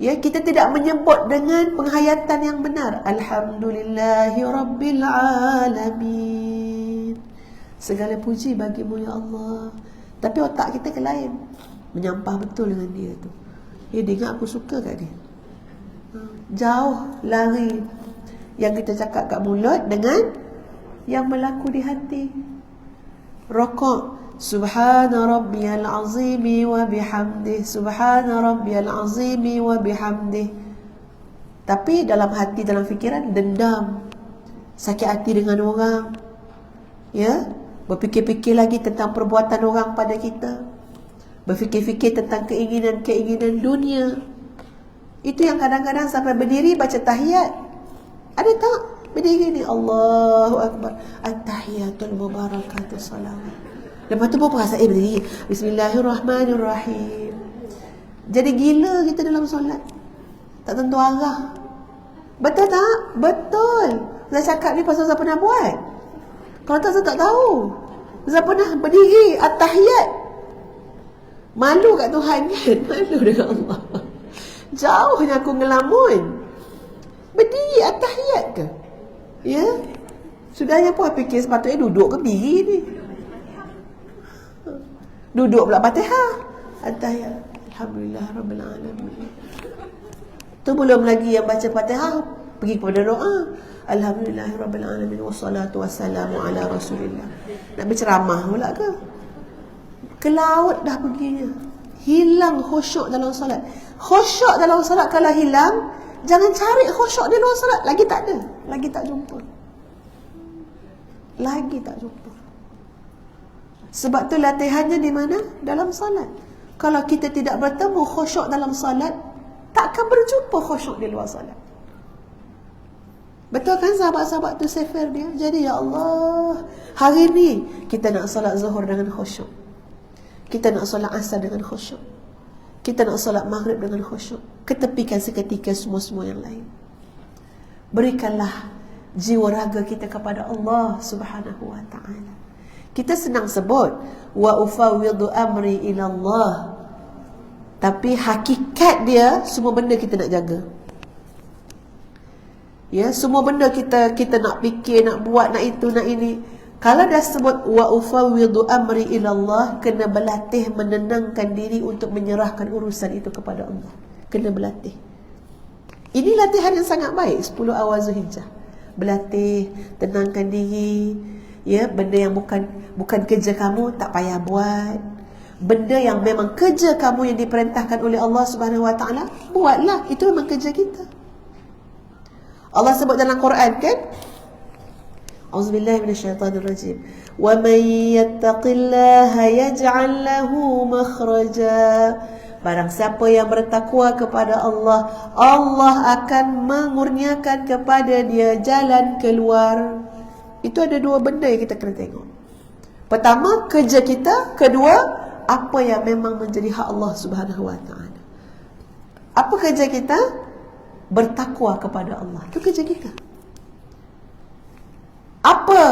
Ya, kita tidak menyebut dengan penghayatan yang benar. Alhamdulillahi Rabbil Alamin. Segala puji bagimu ya Allah. Tapi otak kita ke lain. Menyampah betul dengan dia tu. Dia ingat aku suka kat dia. Jauh lari yang kita cakap kat mulut dengan yang berlaku di hati. Rokok, subhana rabbiyal azimi wa bihamdih, subhana rabbiyal azimi wa bihamdih. Tapi dalam hati, dalam fikiran dendam, sakit hati dengan orang. Ya, berfikir-fikir lagi tentang perbuatan orang pada kita. Berfikir-fikir tentang keinginan-keinginan dunia. Itu yang kadang-kadang sampai berdiri baca tahiyat. Ada tak? Berdiri ni Allahu Akbar, at-tahiyatul mubarakatuh salawat. Lepas tu pun perasa berdiri Bismillahirrahmanirrahim. Jadi gila kita dalam solat, tak tentu arah. Betul tak? Betul. Saya cakap ni pasal saya pernah buat. Kalau tak, saya tak tahu. Saya pernah berdiri at-tahiyat. Malu kat Tuhan kan? Malu dengan Allah. Jauhnya aku ngelamun. Berdiri at-tahiyat ke? Ya, sudahnya pun fikir sepatutnya duduk ke berdiri ni. Duduk pula Fatihah. At-tahiyat. Alhamdulillah Rabbil Alamin. Tu belum lagi yang baca Fatihah, pergi kepada doa. Alhamdulillah Rabbil Alamin wassalatu wassalamu ala Rasulillah. Nak berceramah pula ke? Ke laut dah perginya. Hilang khusyuk dalam solat. Khusyuk dalam solat kalau hilang, jangan cari khusyuk di luar solat. Lagi tak ada. Lagi tak jumpa. Lagi tak jumpa. Sebab tu latihannya di mana? Dalam solat. Kalau kita tidak bertemu khusyuk dalam solat, tak akan berjumpa khusyuk di luar solat. Betul kan sahabat-sahabat tu safir dia? Jadi ya Allah, hari ni kita nak solat zuhur dengan khusyuk. Kita nak solat asar dengan khusyuk. Kita nak solat maghrib dengan khusyuk. Ketepikan seketika semua-semua yang lain. Berikanlah jiwa raga kita kepada Allah Subhanahu wa ta'ala. Kita senang sebut wa ufawwidu amri ila Allah. Tapi hakikat dia, semua benda kita nak jaga. Ya, semua benda kita nak fikir, nak buat, nak itu, nak ini. Kalau dah sebut wa ufawwidu amri ila Allah, kena berlatih menenangkan diri untuk menyerahkan urusan itu kepada Allah. Kena berlatih. Ini latihan yang sangat baik 10 awal Zulhijjah. Berlatih, tenangkan diri. Ya, benda yang bukan kerja kamu tak payah buat. Benda yang memang kerja kamu yang diperintahkan oleh Allah Subhanahu wa taala, buatlah. Itu memang kerja kita. Allah sebut dalam Quran kan? Auzubillahi minasyaitanirrajim. Wa may yattaqillaha yaj'al lahu makhraja. Barang siapa yang bertakwa kepada Allah, Allah akan mengurniakan kepada dia jalan keluar. Itu ada dua benda yang kita kena tengok. Pertama, kerja kita. Kedua, apa yang memang menjadi hak Allah Subhanahu wa ta'ala. Apa kerja kita? Bertakwa kepada Allah. Itu kerja kita. Apa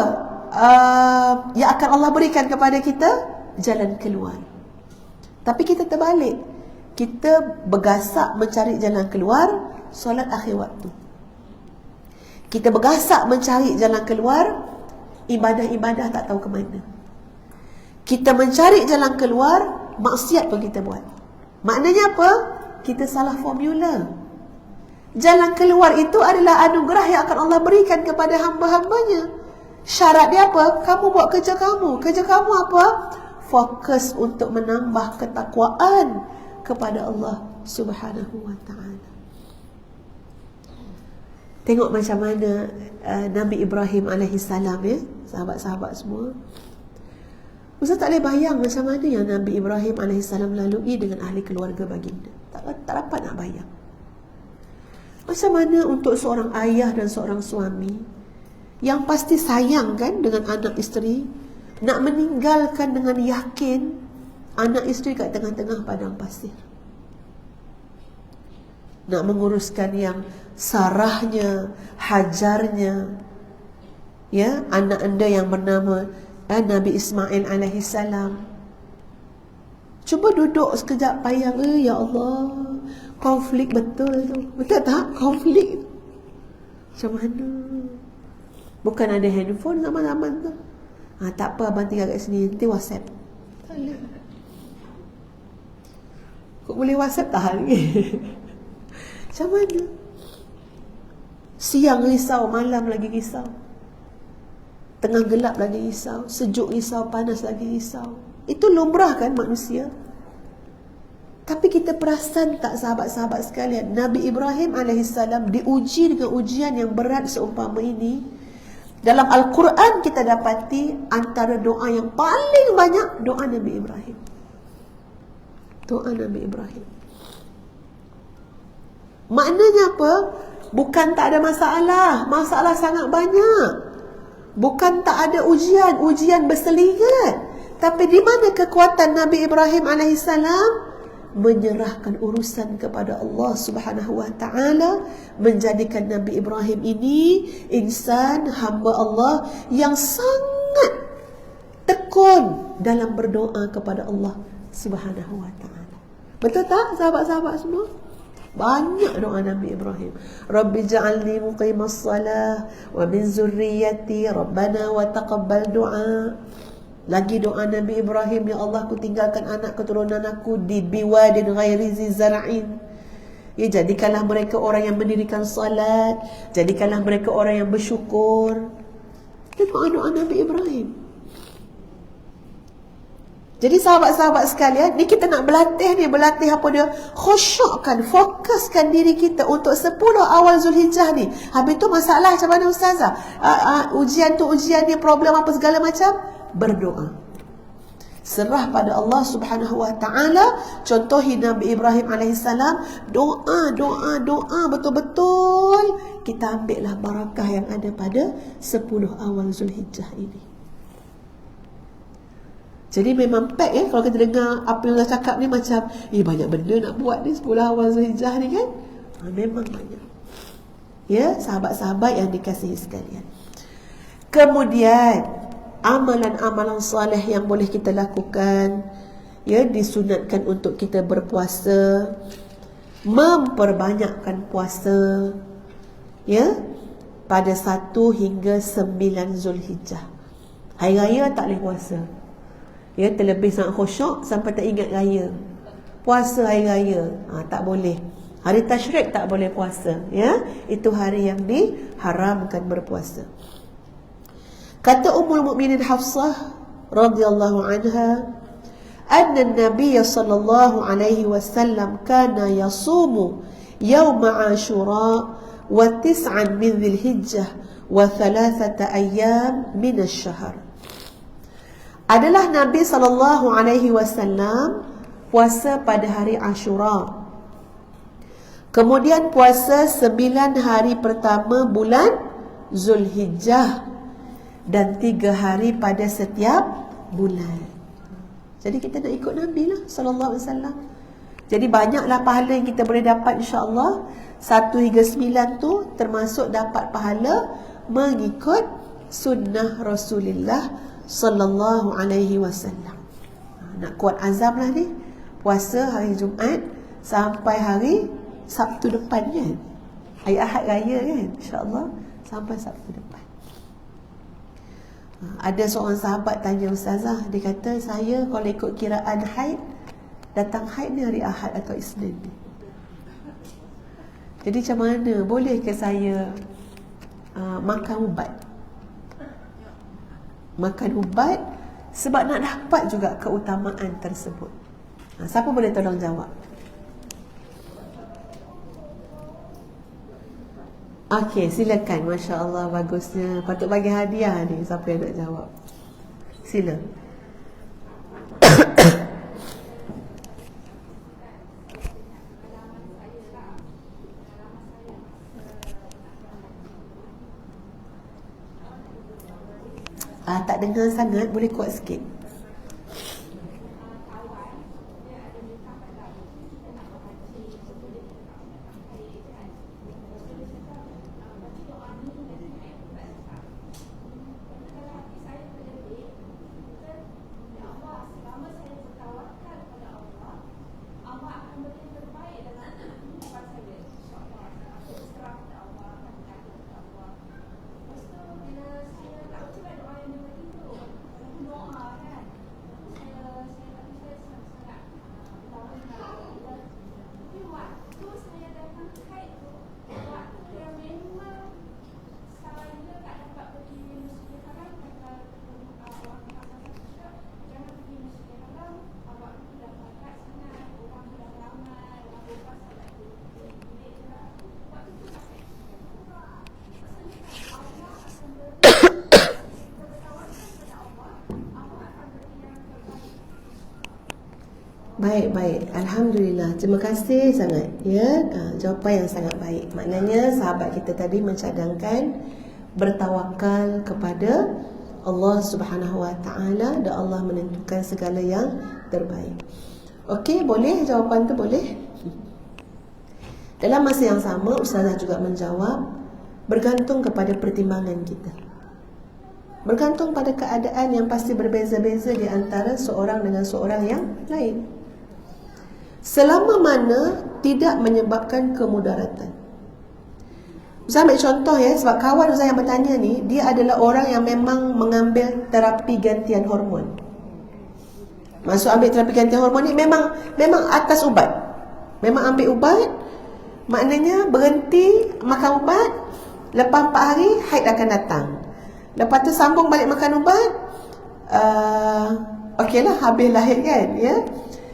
yang akan Allah berikan kepada kita? Jalan keluar. Tapi kita terbalik. Kita bergasak mencari jalan keluar, solat akhir waktu. Kita bergasak mencari jalan keluar, ibadah-ibadah tak tahu ke mana. Kita mencari jalan keluar, maksiat pun kita buat. Maknanya apa? Kita salah formula. Jalan keluar itu adalah anugerah yang akan Allah berikan kepada hamba-hambanya. Syarat dia apa? Kamu buat kerja kamu. Kerja kamu apa? Fokus untuk menambah ketakwaan kepada Allah Subhanahu wa ta'ala. Tengok macam mana Nabi Ibrahim alaihissalam, ya, sahabat-sahabat semua. Ustaz tak boleh bayang macam mana yang Nabi Ibrahim alaihissalam lalui dengan ahli keluarga baginda. Tak dapat nak bayang. Macam mana untuk seorang ayah dan seorang suami yang pasti sayang kan dengan anak isteri, nak meninggalkan dengan yakin anak isteri kat tengah-tengah padang pasir, nak menguruskan yang Sarahnya, Hajarnya, ya, anak anda yang bernama Nabi Ismail alaihissalam. Cuba duduk sekejap bayang, ya Allah, konflik betul tu. Betul tak? Konflik macam mana? Bukan ada handphone zaman-zaman tu. Tak apa, abang tinggal kat sini, nanti WhatsApp. Tak boleh. Kok boleh WhatsApp tak lagi? Macam mana? Siang risau, malam lagi risau. Tengah gelap lagi risau, sejuk risau, panas lagi risau. Itu lumrah kan manusia. Tapi kita perasan tak sahabat-sahabat sekalian, Nabi Ibrahim alaihissalam diuji dengan ujian yang berat seumpama ini. Dalam Al-Quran kita dapati antara doa yang paling banyak doa Nabi Ibrahim. Doa Nabi Ibrahim. Maknanya apa? Bukan tak ada masalah, masalah sangat banyak. Bukan tak ada ujian, ujian berseligat. Tapi di mana kekuatan Nabi Ibrahim alaihissalam? Menyerahkan urusan kepada Allah Subhanahu wa ta'ala, menjadikan Nabi Ibrahim ini insan, hamba Allah yang sangat tekun dalam berdoa kepada Allah Subhanahu wa ta'ala. Betul tak sahabat-sahabat semua? Banyak doa Nabi Ibrahim. Rabbi ja'alni muqimas salah wa min zurriyati rabbana wa taqabbal du'a. Lagi doa Nabi Ibrahim, ya Allah, aku tinggalkan anak keturunan aku di biwadin ghairi zi zar'in. Ya, jadikanlah mereka orang yang mendirikan salat, jadikanlah mereka orang yang bersyukur. Itu doa-doa Nabi Ibrahim. Jadi sahabat-sahabat sekalian, ni kita nak berlatih ni, berlatih apa dia? Khusyukkan, fokuskan diri kita untuk 10 awal Zulhijjah ni. Habis tu masalah macam mana ustazah? Ujian tu ujian ni, problem apa segala macam, berdoa. Serah pada Allah Subhanahu wa ta'ala. Contohi Nabi Ibrahim alaihissalam, doa betul-betul. Kita ambillah barakah yang ada pada 10 awal Zulhijjah ini. Jadi memang pack ya, kalau kita dengar apa yang saya cakap ni macam banyak benda nak buat ni 10 awal Zulhijjah ni kan. Memang banyak. Ya, sahabat-sahabat yang dikasihi sekalian. Kemudian amalan-amalan soleh yang boleh kita lakukan, ya, disunatkan untuk kita berpuasa, memperbanyakkan puasa, ya, pada 1 hingga 9 Zulhijjah. Hari raya tak boleh puasa. Ya, terlebih sangat khusyuk sampai tak ingat raya. Puasa hari raya tak boleh. Hari tasyrik tak boleh puasa, ya. Itu hari yang diharamkan berpuasa. Kata Ummul Mukminin Hafsah radhiyallahu anha, anna an-nabiy sallallahu alaihi wasallam kana yasumu yaum Ashura wa 9 min Dzulhijjah wa 3 ayyam min asy-syahr. Adalah Nabi sallallahu alaihi wasallam puasa pada hari Ashura. Kemudian puasa 9 hari pertama bulan Zulhijjah dan 3 hari pada setiap bulan. Jadi kita nak ikut Nabi lah sallallahu alaihi wasallam. Jadi banyaklah pahala yang kita boleh dapat insya-Allah. 1 hingga 9 tu termasuk dapat pahala mengikut sunnah Rasulullah sallallahu alaihi wasallam. Nak kuat azam lah ni, puasa hari Jumaat sampai hari Sabtu depan kan. Hari Ahad raya kan, insya-Allah sampai Sabtu depan. Ada seorang sahabat tanya ustazah, dia kata saya kalau ikut kiraan haid, datang haid ni hari Ahad atau Isnin ni. Jadi macam mana, boleh ke saya makan ubat? makan ubat sebab nak dapat juga keutamaan tersebut. Siapa boleh tolong jawab? Okey, silakan. Masya Allah, bagusnya. Patut bagi hadiah ni siapa yang nak jawab. Sila. Tak dengar sangat, boleh kuat sikit. Baik. Alhamdulillah. Terima kasih sangat. Ya, jawapan yang sangat baik. Maknanya sahabat kita tadi mencadangkan bertawakal kepada Allah Subhanahu Wa Taala dan Allah menentukan segala yang terbaik. Okey, boleh jawapan tu boleh? Dalam masa yang sama, Ustazah juga menjawab bergantung kepada pertimbangan kita. Bergantung pada keadaan yang pasti berbeza-beza di antara seorang dengan seorang yang lain. Selama mana tidak menyebabkan kemudaratan. Saya ambil contoh ya, sebab kawan saya yang bertanya ni, dia adalah orang yang memang mengambil terapi gantian hormon. Maksud ambil terapi gantian hormon ni memang atas ubat. Memang ambil ubat, maknanya berhenti makan ubat, lepas 4 hari haid akan datang. Lepas tu sambung balik makan ubat, okeylah, habislah haid kan, ya.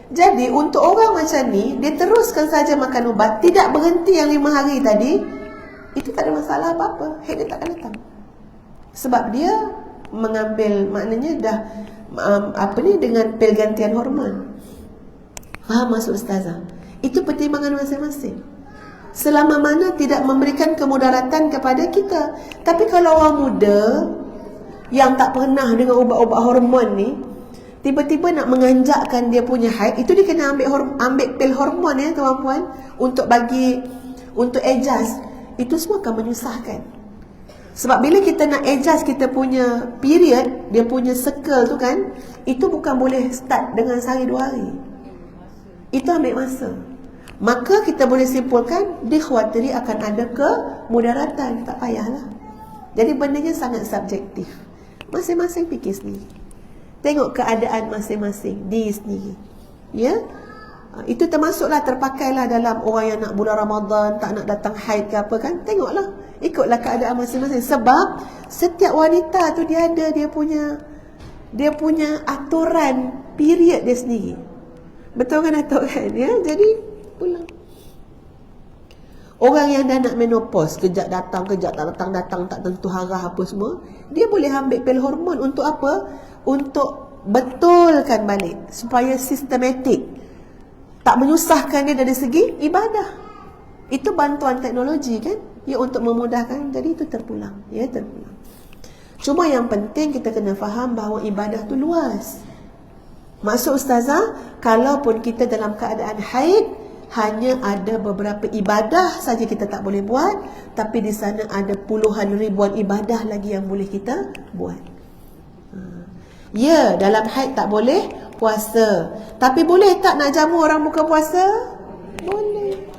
Jadi untuk orang macam ni, dia teruskan saja makan ubat, tidak berhenti yang 5 hari tadi, itu tak ada masalah apa-apa, haid dia takkan datang. Sebab dia mengambil, maknanya dah dengan pil gantian hormon. Faham maksud Ustazah? Itu pertimbangan masing-masing. Selama mana tidak memberikan kemudaratan kepada kita. Tapi kalau orang muda yang tak pernah dengan ubat-ubat hormon ni, tiba-tiba nak menganjakkan dia punya haid, itu dia kena ambil pil hormon ya tuan-puan, untuk adjust. Itu semua akan menyusahkan. Sebab bila kita nak adjust kita punya period, dia punya circle tu kan, itu bukan boleh start dengan sehari 2 hari. Itu ambil masa. Maka kita boleh simpulkan, dikhawatiri akan ada kemudaratan. Tak payahlah. Jadi bendanya sangat subjektif. Masing-masing fikir sendiri. Tengok keadaan masing-masing diri sendiri. Ya? Itu termasuklah, terpakailah dalam orang yang nak bulan Ramadan, tak nak datang haid ke apa kan. Tengoklah, ikutlah keadaan masing-masing. Sebab setiap wanita tu dia ada dia punya aturan period dia sendiri. Betul kan Datuk kan? Ya? Jadi pulang. Orang yang dah nak menopause, kejap datang, kejap tak datang, tak tentu harah apa semua, dia boleh ambil pil hormon untuk apa? Untuk betulkan balik, supaya sistematik, tak menyusahkan dia dari segi ibadah. Itu bantuan teknologi kan, ya, untuk memudahkan. Jadi itu terpulang. Cuma yang penting kita kena faham bahawa ibadah tu luas. Maksud Ustazah, kalaupun kita dalam keadaan haid, hanya ada beberapa ibadah saja kita tak boleh buat, tapi di sana ada puluhan ribuan ibadah lagi yang boleh kita buat. Ya, dalam haid tak boleh puasa, tapi boleh tak nak jamu orang buka puasa? Boleh.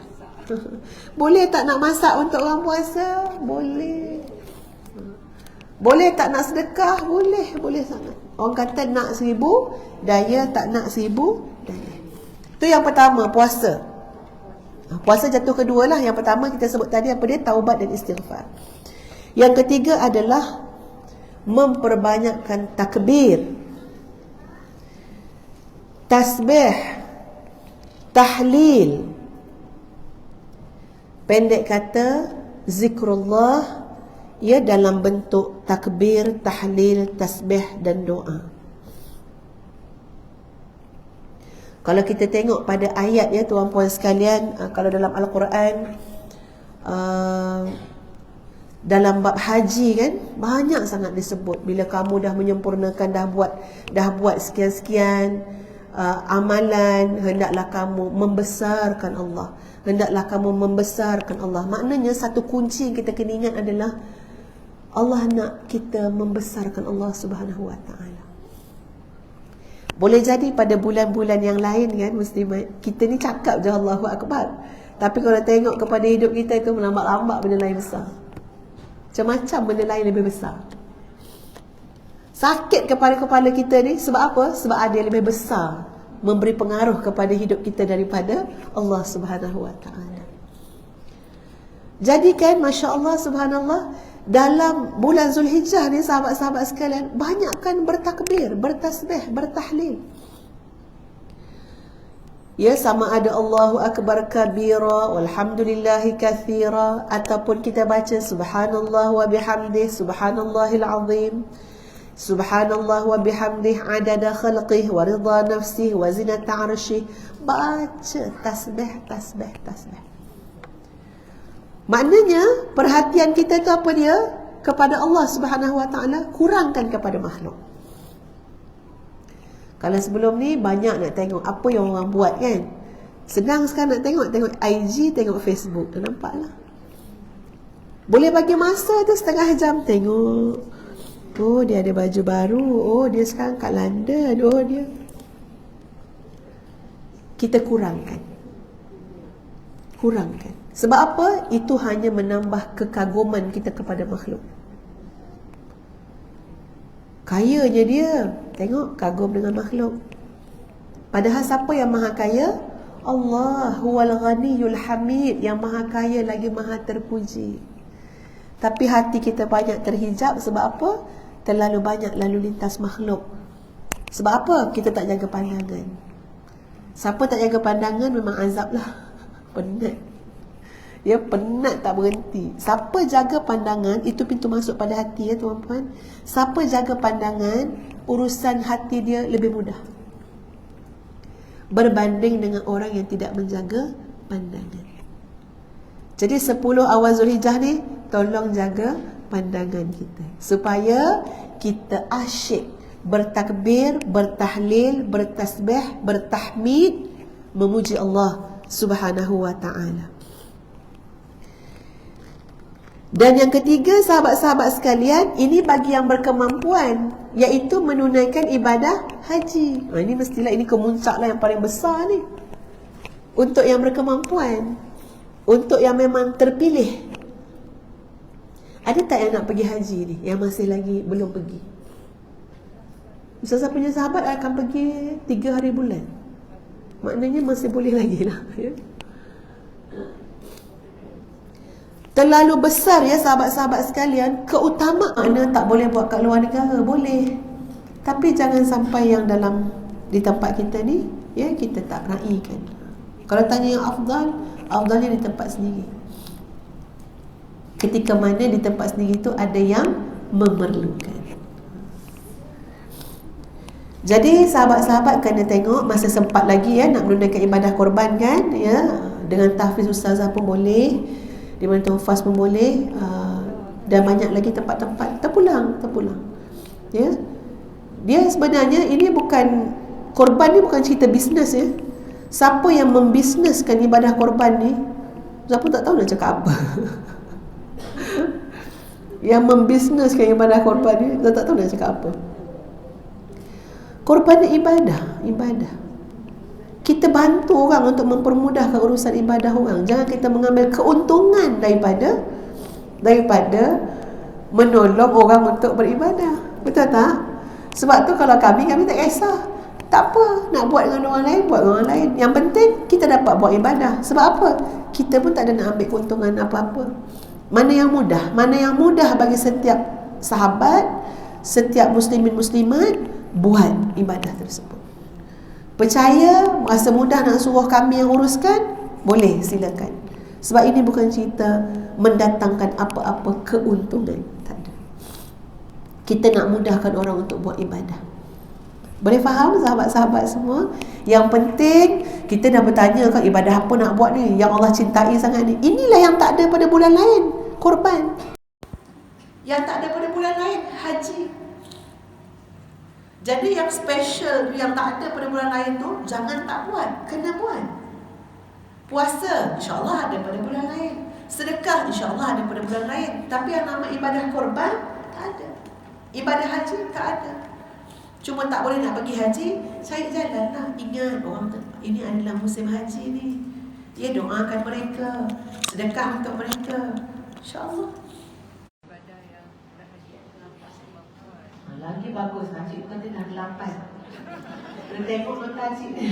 Boleh tak nak masak untuk orang puasa? Boleh. Boleh tak nak sedekah? Boleh sangat. Orang kata nak 1000 daya, tak nak 1000 daya. Itu yang pertama, puasa. Puasa jatuh kedua lah. Yang pertama kita sebut tadi apa dia? Taubat dan istighfar. Yang ketiga adalah memperbanyakkan takbir, tasbih, tahlil. Pendek kata, zikrullah ia dalam bentuk takbir, tahlil, tasbih dan doa. Kalau kita tengok pada ayat ya tuan-puan sekalian, kalau dalam Al-Quran dalam bab haji kan banyak sangat disebut bila kamu dah menyempurnakan, dah buat sekian-sekian amalan, hendaklah kamu membesarkan Allah. Hendaklah kamu membesarkan Allah. Maknanya satu kunci yang kita kena ingat adalah Allah nak kita membesarkan Allah Subhanahu Wa Taala. Boleh jadi pada bulan-bulan yang lain kan muslimat, kita ni cakap je Allahu Akbar, tapi kalau tengok kepada hidup kita itu melambat-lambat benda lain besar. Macam-macam benda lain lebih besar. Sakit kepada kepala kita ni sebab apa? Sebab ada yang lebih besar memberi pengaruh kepada hidup kita daripada Allah Subhanahu Wa Taala. Jadi kan masya-Allah subhanallah, dalam bulan Zulhijjah ni sahabat-sahabat sekalian, banyakkan bertakbir, bertasbih, bertahlil. Ya, sama ada Allahu Akbar kabira, walhamdulillahi kathira, ataupun kita baca subhanallah wa bihamdih, subhanallahil azim, subhanallah wa bihamdih adada khalqih wa ridha nafsih wa zinata arsyih. Baca tasbih, tasbih, tasbih. Maknanya perhatian kita tu apa dia? Kepada Allah Subhanahu Wa Taala, kurangkan kepada makhluk. Kalau sebelum ni banyak nak tengok apa yang orang buat kan. Sedang sekarang nak tengok IG, tengok Facebook. Nampaklah. Boleh bagi masa tu setengah jam tengok. Oh, dia ada baju baru. Oh, dia sekarang kat London. Oh, dia. Kita kurangkan. Sebab apa? Itu hanya menambah kekaguman kita kepada makhluk. Kayanya dia, tengok kagum dengan makhluk. Padahal siapa yang maha kaya? Allah huwal ghaniyul hamid, yang maha kaya lagi maha terpuji. Tapi hati kita banyak terhijab. Sebab apa? Terlalu banyak lalu lintas makhluk. Sebab apa? Kita tak jaga pandangan. Siapa tak jaga pandangan memang azab lah. Penat. Ya, penat tak berhenti. Siapa jaga pandangan, itu pintu masuk pada hati ya tuan-puan. Siapa jaga pandangan, urusan hati dia lebih mudah berbanding dengan orang yang tidak menjaga pandangan. Jadi 10 awal Zulhijjah ni, tolong jaga pandangan kita supaya kita asyik bertakbir, bertahlil, bertasbih, bertahmid, memuji Allah Subhanahu Wa Taala. Dan yang ketiga, sahabat-sahabat sekalian, ini bagi yang berkemampuan, iaitu menunaikan ibadah haji. Ini mestilah ini kemuncak lah yang paling besar ni. Untuk yang berkemampuan, untuk yang memang terpilih. Ada tak yang nak pergi haji ni, yang masih lagi belum pergi? Ustazah punya sahabat akan pergi 3 hari bulan. Maknanya masih boleh lagi lah ya. Terlalu besar ya sahabat-sahabat sekalian. Keutamaan tak boleh buat kat luar negara, boleh. Tapi jangan sampai yang dalam di tempat kita ni ya, kita tak raikan. Kalau tanya yang afdal, afdalnya di tempat sendiri. Ketika mana di tempat sendiri tu ada yang memerlukan. Jadi sahabat-sahabat kena tengok masa sempat lagi ya, nak menunaikan ibadah korban kan ya. Dengan tahfiz ustazah pun boleh, di mana Fas pun boleh, dan banyak lagi tempat-tempat terpulang ya. Dia sebenarnya ini bukan, korban ni bukan cerita bisnes ya. Siapa yang membisneskan ibadah korban ni, siapa tak tahu nak cakap apa. Yang membisneskan ibadah korban ni, tak tahu nak cakap apa. Korban ni ibadah. Kita bantu orang untuk mempermudahkan urusan ibadah orang. Jangan kita mengambil keuntungan daripada menolong orang untuk beribadah. Betul tak? Sebab tu kalau kami tak kisah. Tak apa, nak buat dengan orang lain, buat dengan orang lain. Yang penting kita dapat buat ibadah. Sebab apa? Kita pun tak ada nak ambil keuntungan apa-apa. Mana yang mudah bagi setiap sahabat, setiap muslimin muslimat buat ibadah tersebut. Percaya, rasa mudah nak suruh kami yang uruskan, boleh, silakan. Sebab ini bukan cerita mendatangkan apa-apa keuntungan. Tak ada. Kita nak mudahkan orang untuk buat ibadah. Boleh faham sahabat-sahabat semua? Yang penting kita dah bertanya kan, ibadah apa nak buat ni yang Allah cintai sangat ni. Inilah yang tak ada pada bulan lain, korban. Yang tak ada pada bulan lain, haji. Jadi yang special, yang tak ada pada bulan lain tu, jangan tak buat, kena buat. Puasa, insyaAllah ada pada bulan lain. Sedekah, insyaAllah ada pada bulan lain. Tapi yang nama ibadah korban, tak ada. Ibadah haji, tak ada. Cuma tak boleh nak pergi haji, cari jalan lah. Ingat orang ini adalah musim haji ni. Ya, doakan mereka, sedekah untuk mereka, insyaAllah. Lagi bagus, haji bukan dia dah 8. Dia tengok mata haji ni.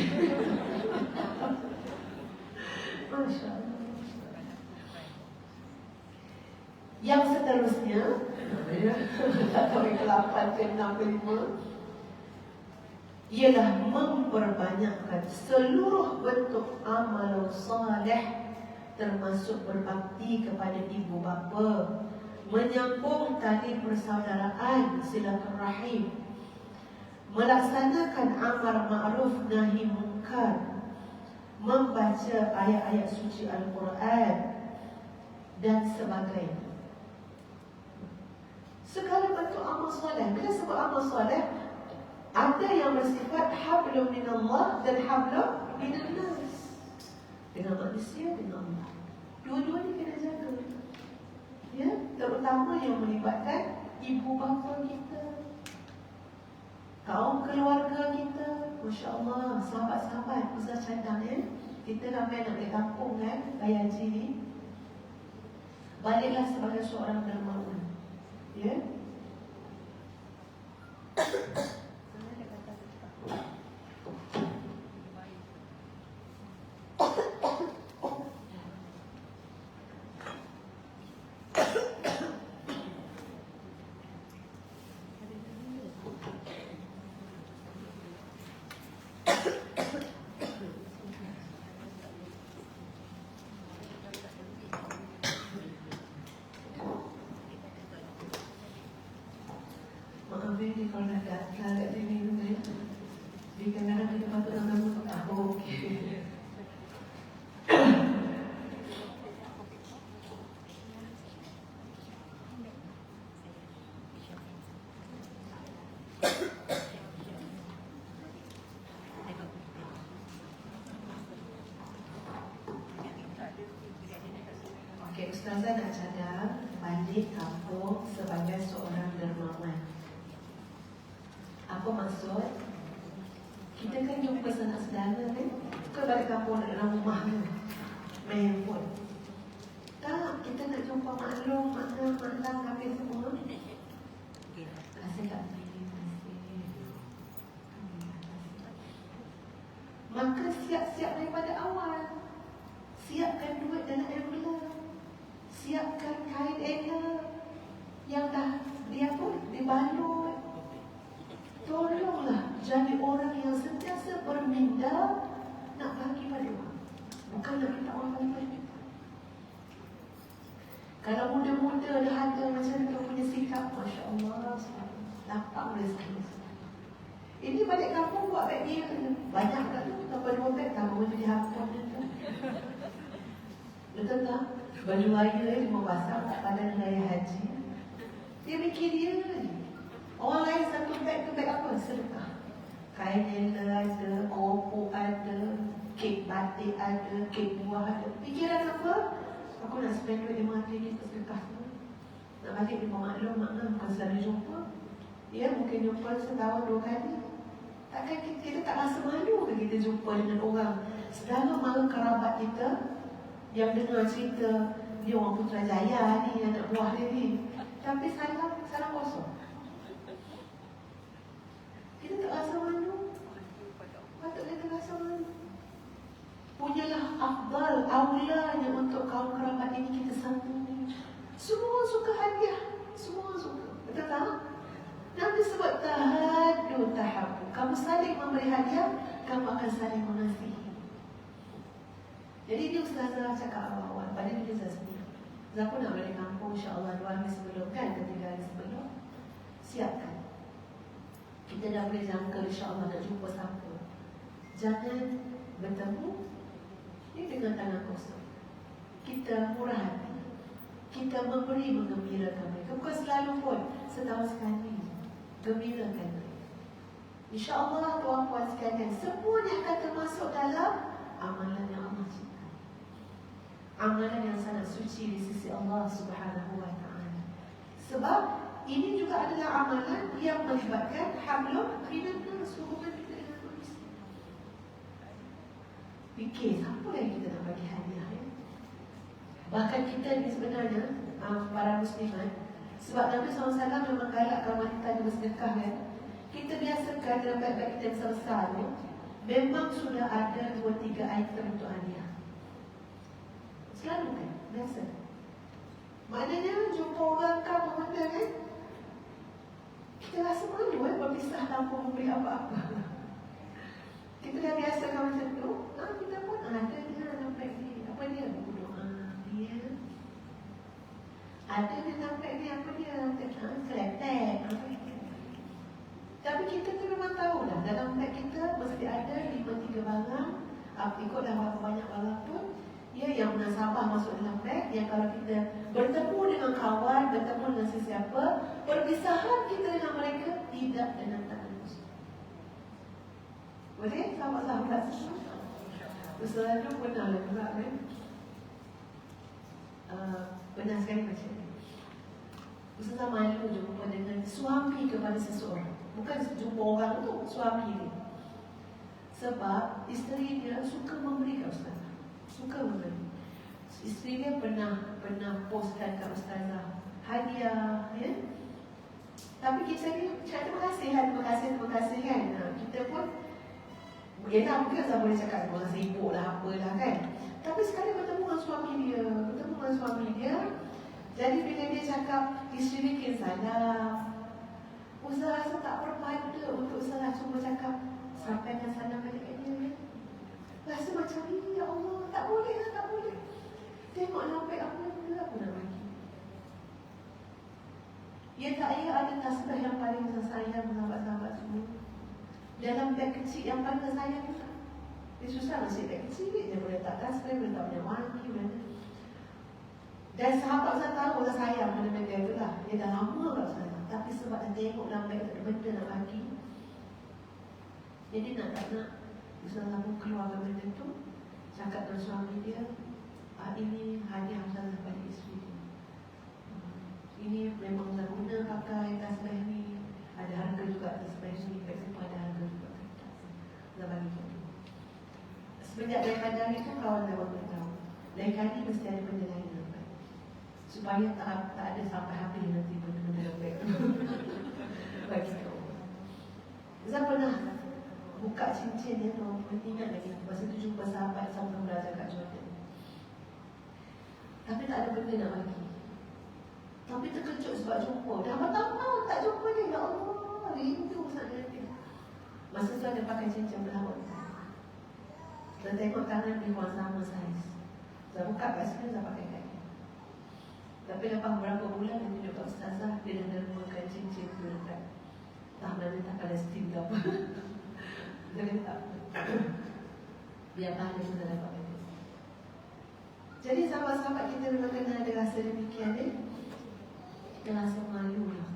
Masya Allah. Yang seterusnya, tak tahu ke 8 ke 6 ke 5, ialah memperbanyakkan seluruh bentuk amal saleh, termasuk berbakti kepada ibu bapa, menyambung tali persaudaraan, silaturahim, melaksanakan amar ma'ruf nahi munkar, membaca ayat-ayat suci Al-Quran dan sebagainya. Segala bentuk amal soleh. Bila sebut amal soleh, ada yang bersifat hablum minallah dan hablum minannas. Dengan manusia, dengan Allah. Dua-dua ni kena jaga. Ya, terutama yang melibatkan ibu bapa kita, kaum keluarga kita. Masya Allah, sahabat-sahabat, usah cadang ya. Kita ramai nak balik kampung kan, raya haji ni. Baliklah sebagai seorang dermawan. Ya. Ini kalau nak agak sini dulu ya. Di kadang-kadang kita patut nak tahu. Okey. Okey, Ustazah nak cadang balik kampung sebagai seorang dermawan. Apa maksud? Kita kan jumpa sanak saudara kan? Bukan balik kampung nak dalam rumah ni main handphone. Tak, kita nak jumpa maklum, maklam, habis semua. Kasih kat sini, maka siap-siap daripada awal. Siapkan duit dalam envelope. Siapkan kain envelope yang dah dibalut. Tolonglah jadi orang yang sentiasa berminda nak bagi pada orang. Bukan nak minta orang bagi. Kalau muda-muda dah ada macam tu punya sikap, Masya Allah, lapang rezeki. Ini balik kampung buat beg dia. Banyak tak tu, tambah 2 beg, tambah baju di hapun tu. Betul tak? Baju raya cuma basah tak pada raya haji. Dia mikir dia je. Orang lain satu beg tu beg apa? Sedekah. Kain jela ada, keropok ada, kek batik ada, kek buah ada. Fikiran apa? Aku nak spend duit RM500 untuk sedekah tu. Nak balik di maklum, bukan selalu jumpa. Ya, mungkin jumpa setahun 2 kali. Takkan kita tak rasa malu ke kita jumpa dengan orang sedara mara kerabat kita yang dengar cerita dia orang Putrajaya ni, anak buah dia ni. Tapi salam kosong. Kita tak rasa malu. Patut kita rasa malu. Punyalah afdal, aulanya untuk kaum kerabat ini kita sambung. Semua suka hadiah. Semua suka. Betul tak? Nabi sebut tahadu tahabu. Kamu saling memberi hadiah, kamu akan saling mengasihi. Jadi dia ustazah cakap awal-awal, pada dia sendiri. Zaku nak balik kampung insya-Allah 2 hari sebelum kan, 3 hari sebelum. Siapkan. Kita dah boleh jangka insya-Allah nak jumpa siapa. Jangan bertemu ni dengan tangan kosong. Kita murah hati. Kita memberi menggembirakan mereka. Bukan selalu pun, setahun sekali. Gembirakan mereka. InsyaAllah tuan-puan sekalian, semuanya akan termasuk dalam amalan yang Allah cinta. Amalan yang sangat suci di sisi Allah Subhanahu wa ta'ala. Sebab ini juga adalah amalan yang melibatkan hablum minan nas, hubungan kita dengan manusia. Fikir, siapa yang kita nak bagi hadiah ya? Bahkan kita ni sebenarnya para muslimat, sebab Nabi SAW memang galakkan wanita di bersedekah kan. Kita biasakan dalam baik-baik kita yang besar ni, memang sudah ada 2-3 item untuk hadiah. Selalu kan, biasa. Maknanya jumpa orang kamu benda kan, kita rasa malu berpisah tanpa memberi apa-apa. Kita dah biasakan macam tu, kita pun ada dia nampak ni. Apa dia? Dia ada dia nampak ni, apa dia? Keletek, apa dia? Tapi kita tu memang tahu dah, dalam beg kita mesti ada 5-3 barang. Ikutlah berapa banyak barang pun, ya, yang munasabah masuk dalam beg. Yang kalau kita bertemu dengan kawan, bertemu dengan sesiapa, perpisahan kita dengan mereka tidak dengan tangan kosong. Boleh? Sahabat-sahabat semua. Selalu pernah lah juga kan. Benar sekali macam ni. Ustazah malu jumpa dengan suami kepada seseorang. Bukan jumpa orang tu, suami dia. Sebab isteri dia suka memberi kat Ustazah. Suka memberi. Isteri dia pernah postkan kat Ustazah hadiah, ya. Tapi kita ni terima kasih kan. Kita pun yelah, mungkin Ustazah boleh cakap orang sibuk lah, apalah kan. Tapi sekali bertemu dengan suami dia, jadi bila dia cakap isteri bikin salam, Ustazah rasa tak berpada untuk Ustazah cuma cakap sampaikan salam balik kat dia. Rasa macam ni, ya Allah, tak boleh. Tengok nampak apa benda aku nak bagi. Ya tak ya, ada tasbih yang paling saya sayang sahabat-sahabat semua. Dalam beg kecil yang paling sayang juga. Dia susah nasib beg kecil, dia boleh tak tasbih, boleh tak banyak wangi, mana. Dan sahabat saya tahu orang sayang benda dia tu lah. Dia dah lama kat saya. Tapi sebab dia tengok dalam beg tak ada benda nak bagi, jadi nak tak nak Ustazah pun keluarkan benda tu, cakap dengan suami dia, ini hadiah Ustazah pada isteri dia. Ini memang Ustazah guna pakai tasbih ni, ada harga juga tasbih ni, beg tu ada harga juga. Ustazah bagi tu. Semenjak daripada hari tu kawan dah beritahu, lain kali mesti ada benda lain nampak, supaya tak ada sampai habis nanti benda-benda yang baik. Bagi kau Ustazah pernah buka cincin dia tu, ingat lagi masa tu jumpa sahabat sama belajar kat Jordan, tapi tak ada benda nak bagi. Tapi terkejut sebab jumpa, dah bertahun tak jumpa dia. Ya Allah, rindu sangat dia. Masa tu ada pakai cincin berlawan. Dan tengok tangan dia pun sama saiz. Saya buka kat sini, saya pakai kat dia. Tapi lepas beberapa bulan dia tunjuk kat Ustazah, dia dah menemukan cincin tu dekat mana tak Palestin ke apa. Dia kata biar pahala kita dapat benda. Jadi sahabat-sahabat kita memang kena ada rasa demikian ni. Kita rasa malu lah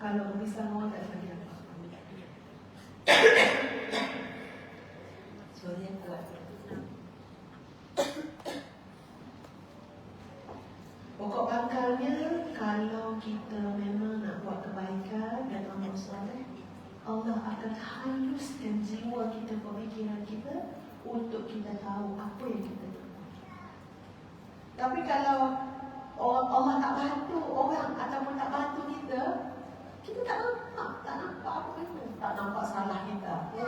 kalau berpisah orang tak bagi apa. Suara yang kuat. Pokok pangkalnya, kalau kita memang nak buat kebaikan dan amal soleh, Allah akan haluskan jiwa kita, pemikiran kita untuk kita tahu apa yang kita nak. Tapi kalau Allah tak bantu orang ataupun tak bantu kita, kita tak nampak apa benda, tak nampak salah kita apa,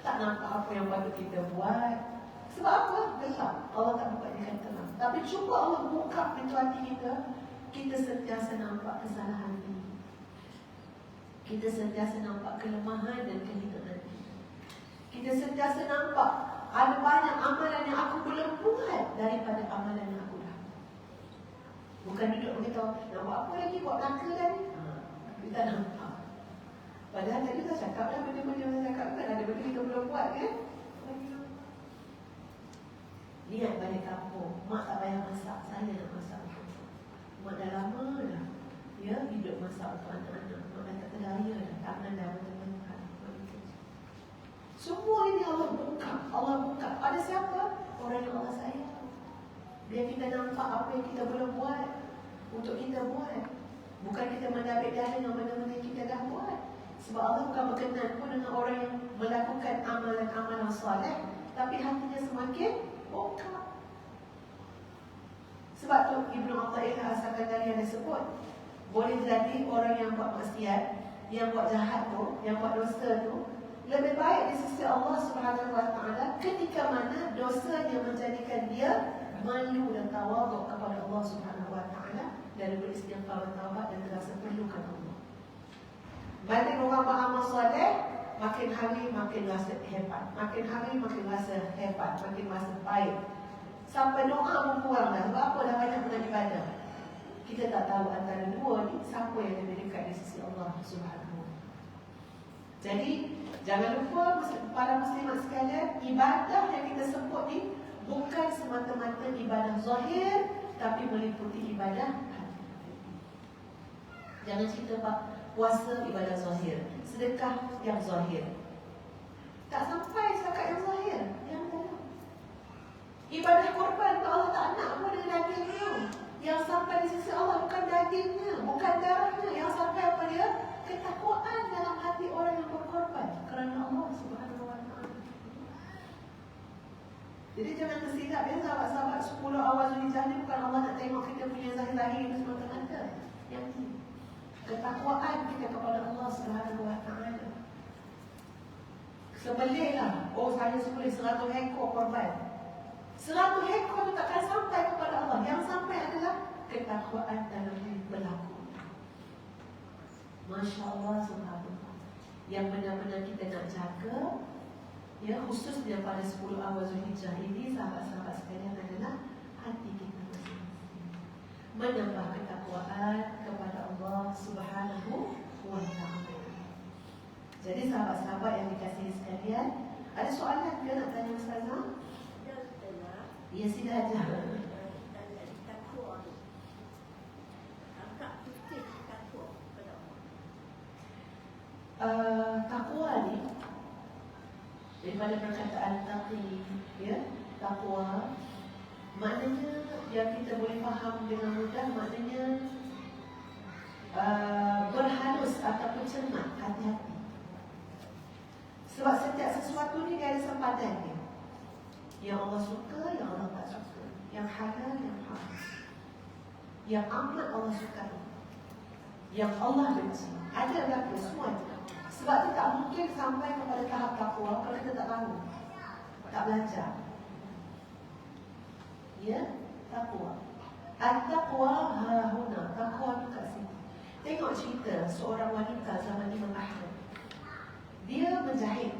tak nampak apa yang patut kita buat. Sebab apa? Gelap. Allah tak buka dia terang. Tapi cuba Allah buka pintu hati kita, kita sentiasa nampak kesalahan ini. kita sentiasa nampak kelemahan dan kehinaan kita. Kita sentiasa nampak ada banyak amalan yang aku belum buat daripada amalan yang aku dah. Bukan duduk beritahu, nak buat apa lagi, buat belaka dah ni. Kita nampak. Padahal tadi dah cakap dah benda-benda yang saya cakap kan, ada benda kita belum buat kan. Lihat balik kampung, mak tak payah masak, saya nak masak. Mak dah lama dah, ya, hidup masak untuk anak-anak. Mak dah tak kedaya dah, tangan dah berteman. Semua ini Allah buka. Pada siapa? Orang yang Allah sayang. Biar kita nampak apa yang kita belum buat untuk kita buat. Bukan kita mendabik dada dengan mana-mana yang kita dah buat. Sebab Allah bukan berkenan pun dengan orang yang melakukan amalan-amalan soleh, tapi hatinya semakin buka. Sebab tu Ibnu Athaillah As-Sakandari ada sebut, boleh jadi orang yang buat maksiat, yang buat jahat tu, yang buat dosa tu, lebih baik di sisi Allah Subhanahu Wa Taala ketika mana dosanya menjadikan dia malu dan tawaduk kepada Allah Subhanahu Wa Taala dan beristighfar dan taubat dan terasa perlukan Allah. Banding orang beramal soleh, makin hari makin rasa hebat, makin hari makin rasa hebat, makin rasa baik. Sampai doa pun kurang dah. Sebab apa dah banyak bulan ibadah. Kita tak tahu antara dua ni siapa yang lebih dekat di sisi Allah Subhanahu Wa Taala. Jadi jangan lupa para muslimat sekalian, ibadah yang kita sebut ni bukan semata-mata ibadah zahir, tapi meliputi ibadah hati. Jangan cerita puasa ibadah zahir, sedekah yang zahir. Tak sampai setakat yang zahir, yang dalam. Ibadah korban tu Allah tak nak pun dengan dagingnya. Yang sampai di sisi Allah bukan dagingnya, bukan darahnya. Yang sampai apa dia? Ketakwaan dalam hati orang yang berkorban kerana Allah Subhanahu Wa Taala. Jadi jangan tersilap ya sahabat-sahabat 10 awal Zulhijjah ni bukan Allah nak tengok kita punya zahir-zahir itu semata-mata. Yang ini ketakwaan kita kepada Allah Subhanahu Wa Taala. Sebelihlah, oh saya sebelih 100 ekor korban. 100 ekor itu takkan sampai kepada Allah. Yang sampai adalah ketakwaan dalam berlaku. Masya Allah, subhanallah. Yang benar-benar kita nak jaga, ya, khususnya pada 10 awal Zulhijjah ini, sahabat-sahabat sekalian, adalah hati kita masing-masing. Menambah ketakwaan kepada Allah Subhanahu Wa Taala. Jadi sahabat-sahabat yang dikasihi sekalian, ada soalan ke nak tanya Ustazah? Ya, sila aja. Takwa ni daripada perkataan taqi, ya, takwa maknanya yang kita boleh faham dengan mudah, maknanya berhalus ataupun cermat, hati-hati. Sebab setiap sesuatu ni dia ada sempadan dia. Yang Allah suka, yang Allah tak suka, yang halal, yang haram, yang amat Allah suka, yang Allah benci. Ada berlaku semua itu. Sebab itu tak mungkin sampai kepada tahap takwa kalau kita tak tahu, tak belajar. Ya, takwa. At-taqwa hahuna. Takwa itu kat sini. Tengok cerita seorang wanita zaman Imam Ahmad. Dia menjahit.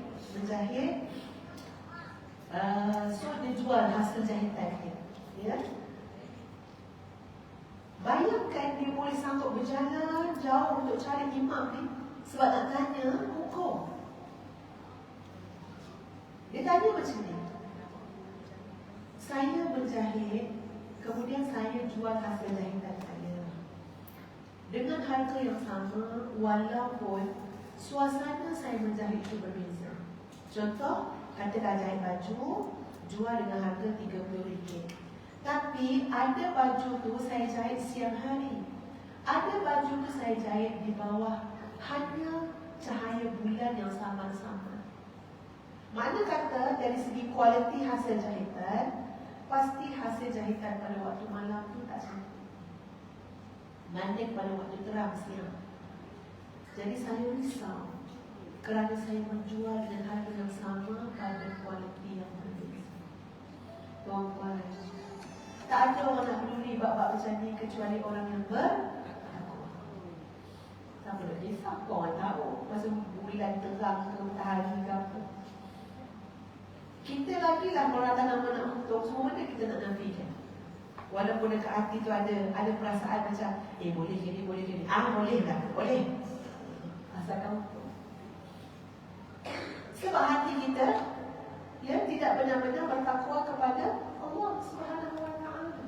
So dia jual hasil jahitan dia. Ya. Bayangkan dia boleh sanggup berjalan jauh untuk cari imam ni sebab nak tanya hukum. Dia tanya macam ni, saya menjahit, kemudian saya jual hasil jahitan saya dengan harga yang sama, walaupun suasana saya menjahit itu berbeza. Contoh, katakan jahit baju, jual dengan harga RM30. Tapi ada baju tu saya jahit siang hari, ada baju tu saya jahit di bawah hanya cahaya bulan yang sama-sama. Mana kata dari segi kualiti hasil jahitan, pasti hasil jahitan pada waktu malam tu tak sama banding pada waktu terang siang. Jadi saya risau kerana saya menjual dengan harga yang sama pada kualiti yang berbeza. Tuan-tuan, tak ada orang nak peduli bab-bab macam ni kecuali orang yang bertakwa. Tak boleh risau. Siapa orang tahu masa bulan terang ke matahari ke apa. Kita lagi lah orang tanam nak untung, semua benda kita nak nafikan. Walaupun dekat hati tu ada perasaan macam boleh ke ni, boleh ke ni. Boleh lah, boleh. Asalkan untung. Sebab hati kita tidak benar-benar bertakwa kepada Allah Subhanahu Wa Taala.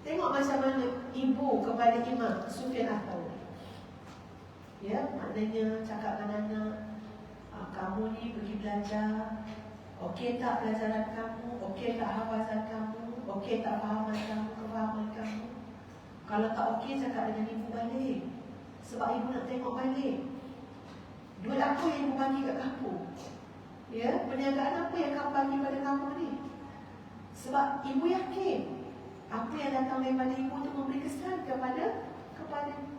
Tengok macam mana ibu kepada Imam Sufyan Ats-Tsauri. Maknanya cakap dengan anak, kamu ni pergi belajar, okey tak pelajaran kamu, okey tak hafazan kamu, okey tak fahaman kamu, kefahaman kamu. Kalau tak okey, cakap dengan ibu balik. Sebab ibu nak tengok balik duit apa yang ibu bagi kat kamu, perniagaan apa yang kamu bagi pada kamu ni. Sebab ibu yakin apa yang datang daripada ibu tu memberi kesan kepada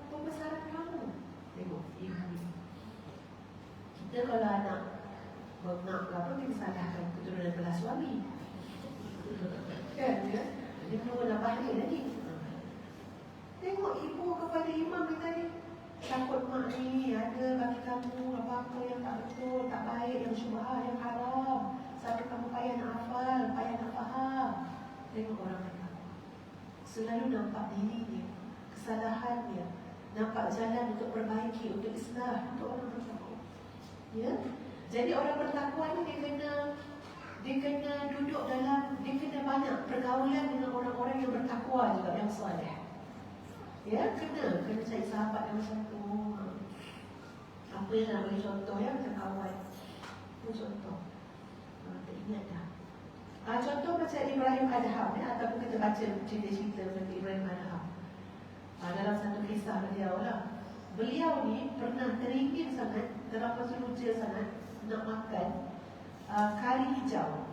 pembesaran kamu. Tengok ibu ni. Kita kalau anak nak apa, kita salahkan keturunan belah suami. Kan ya? Dia perlu nak balik lagi. Tengok ibu kepada imam ni tadi. Takut mak ni ada bagi kamu apa-apa yang tak betul, tak baik, yang syubhat, yang haram. Sampai kamu payah nak hafal, payah nak faham. Tengok orang mereka. Selalu nampak diri dia, kesalahan dia, nampak jalan untuk perbaiki, untuk islah, untuk orang bertakwa. Jadi orang bertakwa ni dia kena duduk dalam, dia kena banyak pergaulan dengan orang-orang yang bertakwa juga, yang soleh. Kena cari sahabat yang macam tu. Apa yang nak bagi contoh macam kawan. Itu contoh. Tak ingat dah. Contoh macam Ibrahim Adham ataupun kita baca cerita-cerita macam Ibrahim Adham. Dalam satu kisah beliau lah. Beliau ni pernah teringin sangat, terlampau seruja sangat nak makan kari hijau.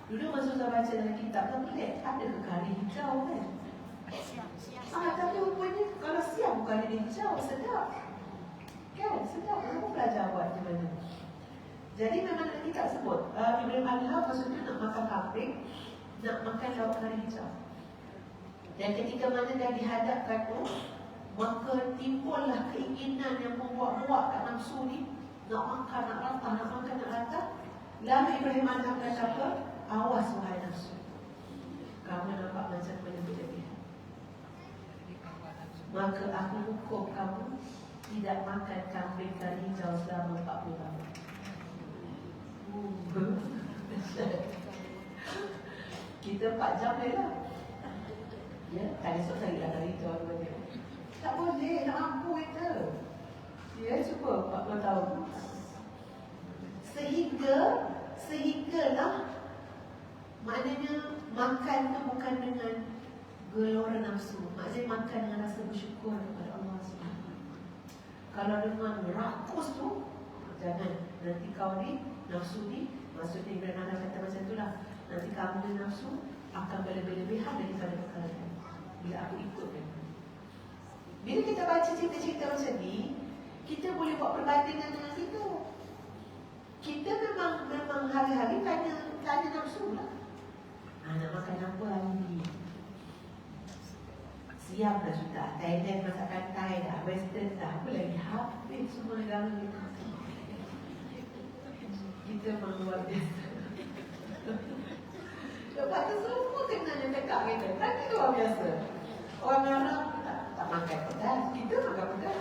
Dulu masa saya baca dalam kitab tak pelik, ada ke kari hijau kan? Tapi rupanya kalau siang bukan kari hijau, sedap. Kan? Sedap. Kamu belajar buat macam mana? Jadi memang dalam kitab sebut Ibrahim Adham maksudnya nak makan kambing, nak makan lauk kari hijau. Dan ketika mana dah dihadapkan tu, maka timbullah keinginan yang membuat-buat kat nafsu ni, nak makan, nak ratah, nak makan, nak ratah. Lalu Ibrahim Adham kata apa? Awas wahai nafsu, kamu nampak macam mana berlebihan. Maka aku hukum kamu tidak makan kambing kari hijau selama 40 tahun. Kita 4 jam je lah. Tak esok cari lah kari hijau apa dia. Tak boleh, nak mampu kita. Cuba 40 tahun. Sehinggalah maknanya makan tu bukan dengan gelora nafsu. Maknanya makan dengan rasa bersyukur kepada Allah SWT. Kalau dengan rakus tu, jangan. Nanti kau ni, nafsu ni, maksudnya Ibrahim Adham kata macam tu lah. Nanti kamu ni nafsu akan berlebih-lebihan daripada perkara ni. Bila aku ikutkan. Bila kita baca cerita-cerita macam ni, kita boleh buat perbandingan dengan kita. Kita memang hari-hari tanya nafsu lah. Nak makan apa hari ni? Siap dah sudah. Thailand masakan Thai dah, Western dah. Apa lagi? Habis semua negara kita. Kita memang luar biasa. Lepas tu semua kena yang dekat kita. Tak kita luar biasa. Orang Arab tak makan pedas. Kita makan pedas.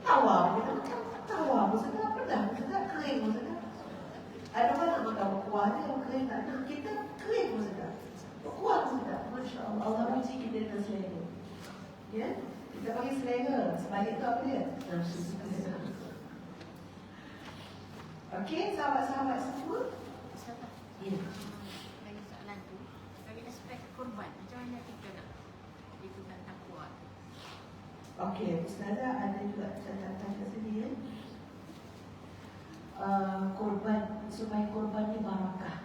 Tawar pun makan. Tawar pun sedap. Pedas pun sedap. Kering pun sedap. Ada orang nak makan berkuah dia. Kering tak nak. Kita kering pun sedap. Berkuah pun sedap. Masya Allah. Allah uji kita dengan selera. Kita panggil selera. Sebalik tu apa dia? Nafsu. Okey, sahabat-sahabat semua. Ya. Bagi soalan tu, bagi aspek korban, macam mana kita nak lakukan takwa? Okey, Ustazah ada juga catatan kat sini korban, supaya korban ni barakah.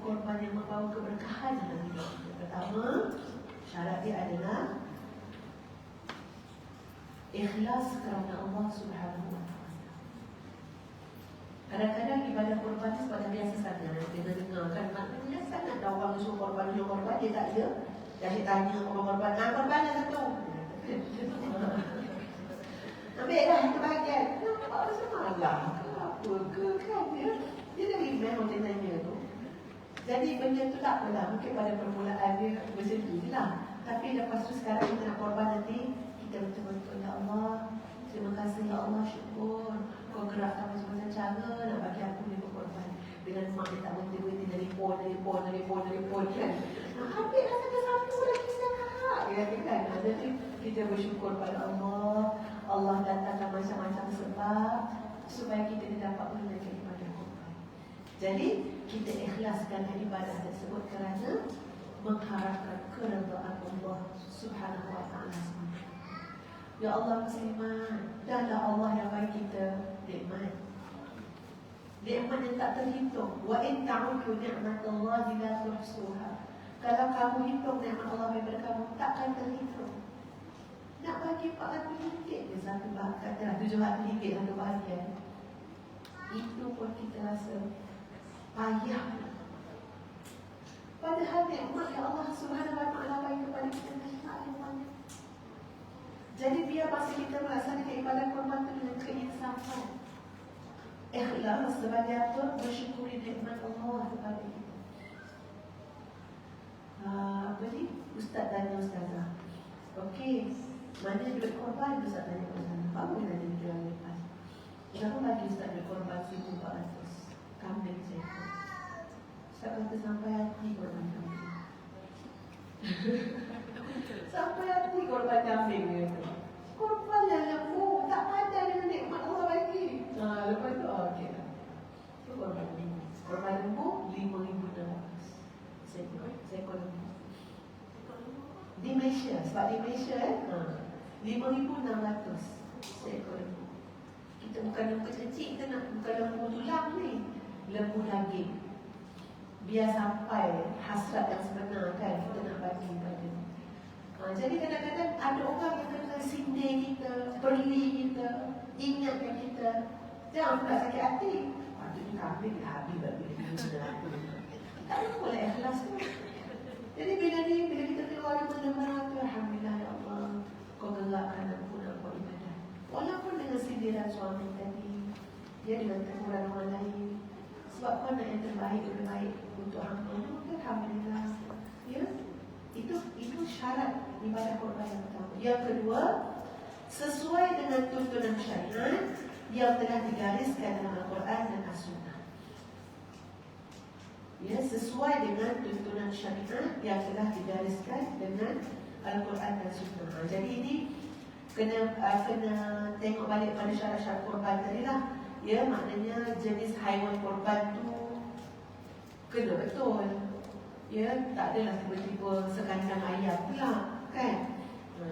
Korban yang membawa keberkahan dalam hidup. Pertama, syarat dia adalah ikhlas kerana Allah Subhanahu Wa Taala. Kadang-kadang ibadah korban ni sebab biasa sangat. Dia dengar kan maknanya sangat dah orang suruh korban, dia tak ada. Dah saya tanya orang korban, korban dah satu. Ambil dah itu bahagian. Nampak semalam ke apa ke kan dia. Dia dah email dia tanya tu. Jadi benda tu tak apalah. Mungkin pada permulaan dia macam tu je lah. Tapi lepas tu sekarang kita nak korban nanti, kita betul-betul ya Allah. Terima kasih ya Allah, syukur. Kau gerakkan macam-macam cara nak bagi aku ni berkorban. Dengan mak dia tak berhenti-berhenti telefon kan. Ambil lah satu-satu lagi dah. Ya kan? Jadi kita bersyukur pada Allah. Allah datangkan macam-macam sebab supaya kita dapat menunaikan ibadah korban. Jadi kita ikhlaskan ibadah tersebut kerana mengharapkan keredaan Allah Subhanahu wa taala. Ya Allah musliman, dahlah Allah yang bagi kita nikmat. Nikmat yang tak terhitung. Wa in ta'udu ni'matallahi la tuhsuha. Kalau kamu hitung nikmat Allah daripada kamu, takkan terhitung. Nak bagi RM400 je satu bahagian, katalah RM700 satu bahagian. Itu pun kita rasa payah. Padahal nikmat yang Allah Subhanahu wa taala bagi kepada kita tak ada banyak. Jadi biar masa kita melaksanakan ibadah korban itu dengan keinsafan, ikhlas sebagai apa? Bersyukuri nikmat Allah kepada kita. Apa ni? Ustaz tanya ustazah. Okey, mana duit korban? Ustaz tanya ustazah. Apa yang ada jual lepas? Kenapa bagi ustaz duit korban RM1,400? Kambing seekor. Ustaz kata sampai hati korban kambing. Sampai hati korban kambing dia tu. Korban yang lembu, tak padan dengan nikmat Allah bagi. Lepas tu, okey lah. Itu korban lembu. Korban lembu, RM5,600. Seekor lembu. Di Malaysia, sebab di Malaysia RM5,600 seekor lembu. Kita bukan lembu kecil, kita nak bukan lembu tulang ni. Lembu daging. Biar sampai hasrat yang sebenar kan, kita nak bagi pada. Jadi kadang-kadang ada orang yang kena sindir kita, perli kita, ingatkan kita. Jangan pula sakit hati. Patutnya kambing dah habis bagi kita. Tak ada boleh ikhlas tu. Jadi bila kita keluar dari mana-mana tu, alhamdulillah ya Allah, kau gerakkan aku nak buat ibadah. Walaupun dengan sindiran suami tadi, dia dengan teguran orang lain. Sebab kau nak yang terbaik, lebih baik untuk hamba. Alhamdulillah. Ya, itu syarat ibadah korban yang pertama. Yang kedua, sesuai dengan tuntunan syariat yang telah digariskan dalam Al-Quran dan As-Sunnah. Ya, sesuai dengan tuntunan syariat yang telah digariskan dengan Al-Quran dan Sunnah. Jadi ini kena tengok balik pada syarat-syarat korban tadi lah. Ya, maknanya jenis haiwan korban tu kena betul. Ya, tak adalah tiba-tiba sekandang ayam pula, kan?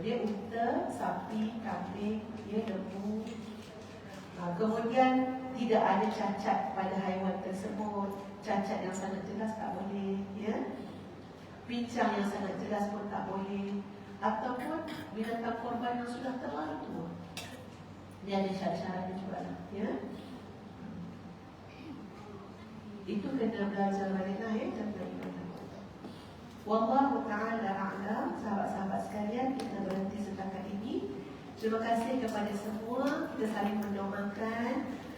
Dia unta, sapi, kambing, ya, lembu. Kemudian tidak ada cacat pada haiwan tersebut. Cacat yang sangat jelas tak boleh, ya. Pincang yang sangat jelas pun tak boleh. Ataupun binatang korban yang sudah terlalu tua. Dia ada syarat-syaratnya juga lah, ya. Itu kena belajar balik lah, ya, tentang ibadah. Wallahu ta'ala a'lam. Sahabat-sahabat sekalian, kita berhenti setakat ini. Terima kasih kepada semua. Kita saling mendoakan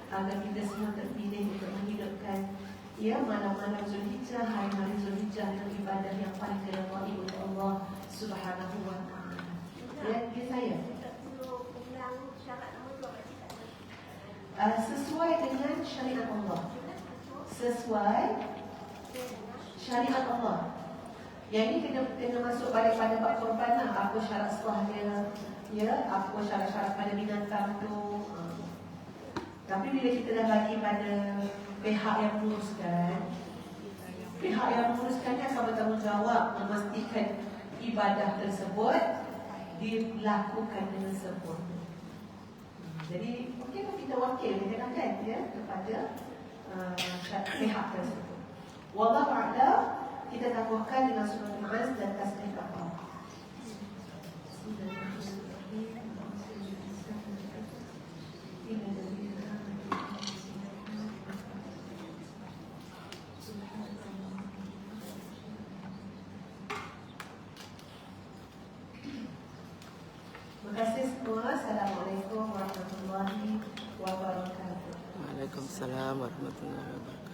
agar kita semua terpilih untuk menghidupkan, ya, malam-malam Zulhijjah, hari-hari Zulhijjah dengan ibadah yang paling diridhai oleh Allah Subhanahu wa taala. Ya, saya. Sesuai dengan syariat Allah. Sesuai syariat Allah. Yang ini kena masuk balik pada bab korban lah. Apa syarat sah dia, ya, apa syarat-syarat pada binatang tu. Tapi bila kita dah bagi pada pihak yang menguruskan, pihak yang menguruskan dia akan bertanggungjawab memastikan ibadah tersebut dilakukan dengan sempurna. Jadi mungkin kita wakil kan, ya, kepada pihak tersebut. Wallahu a'lam. Kita takwakan dengan surah Al-Ma'az dan tasbih kapal. Waalaikumsalam warahmatullahi wabarakatuh.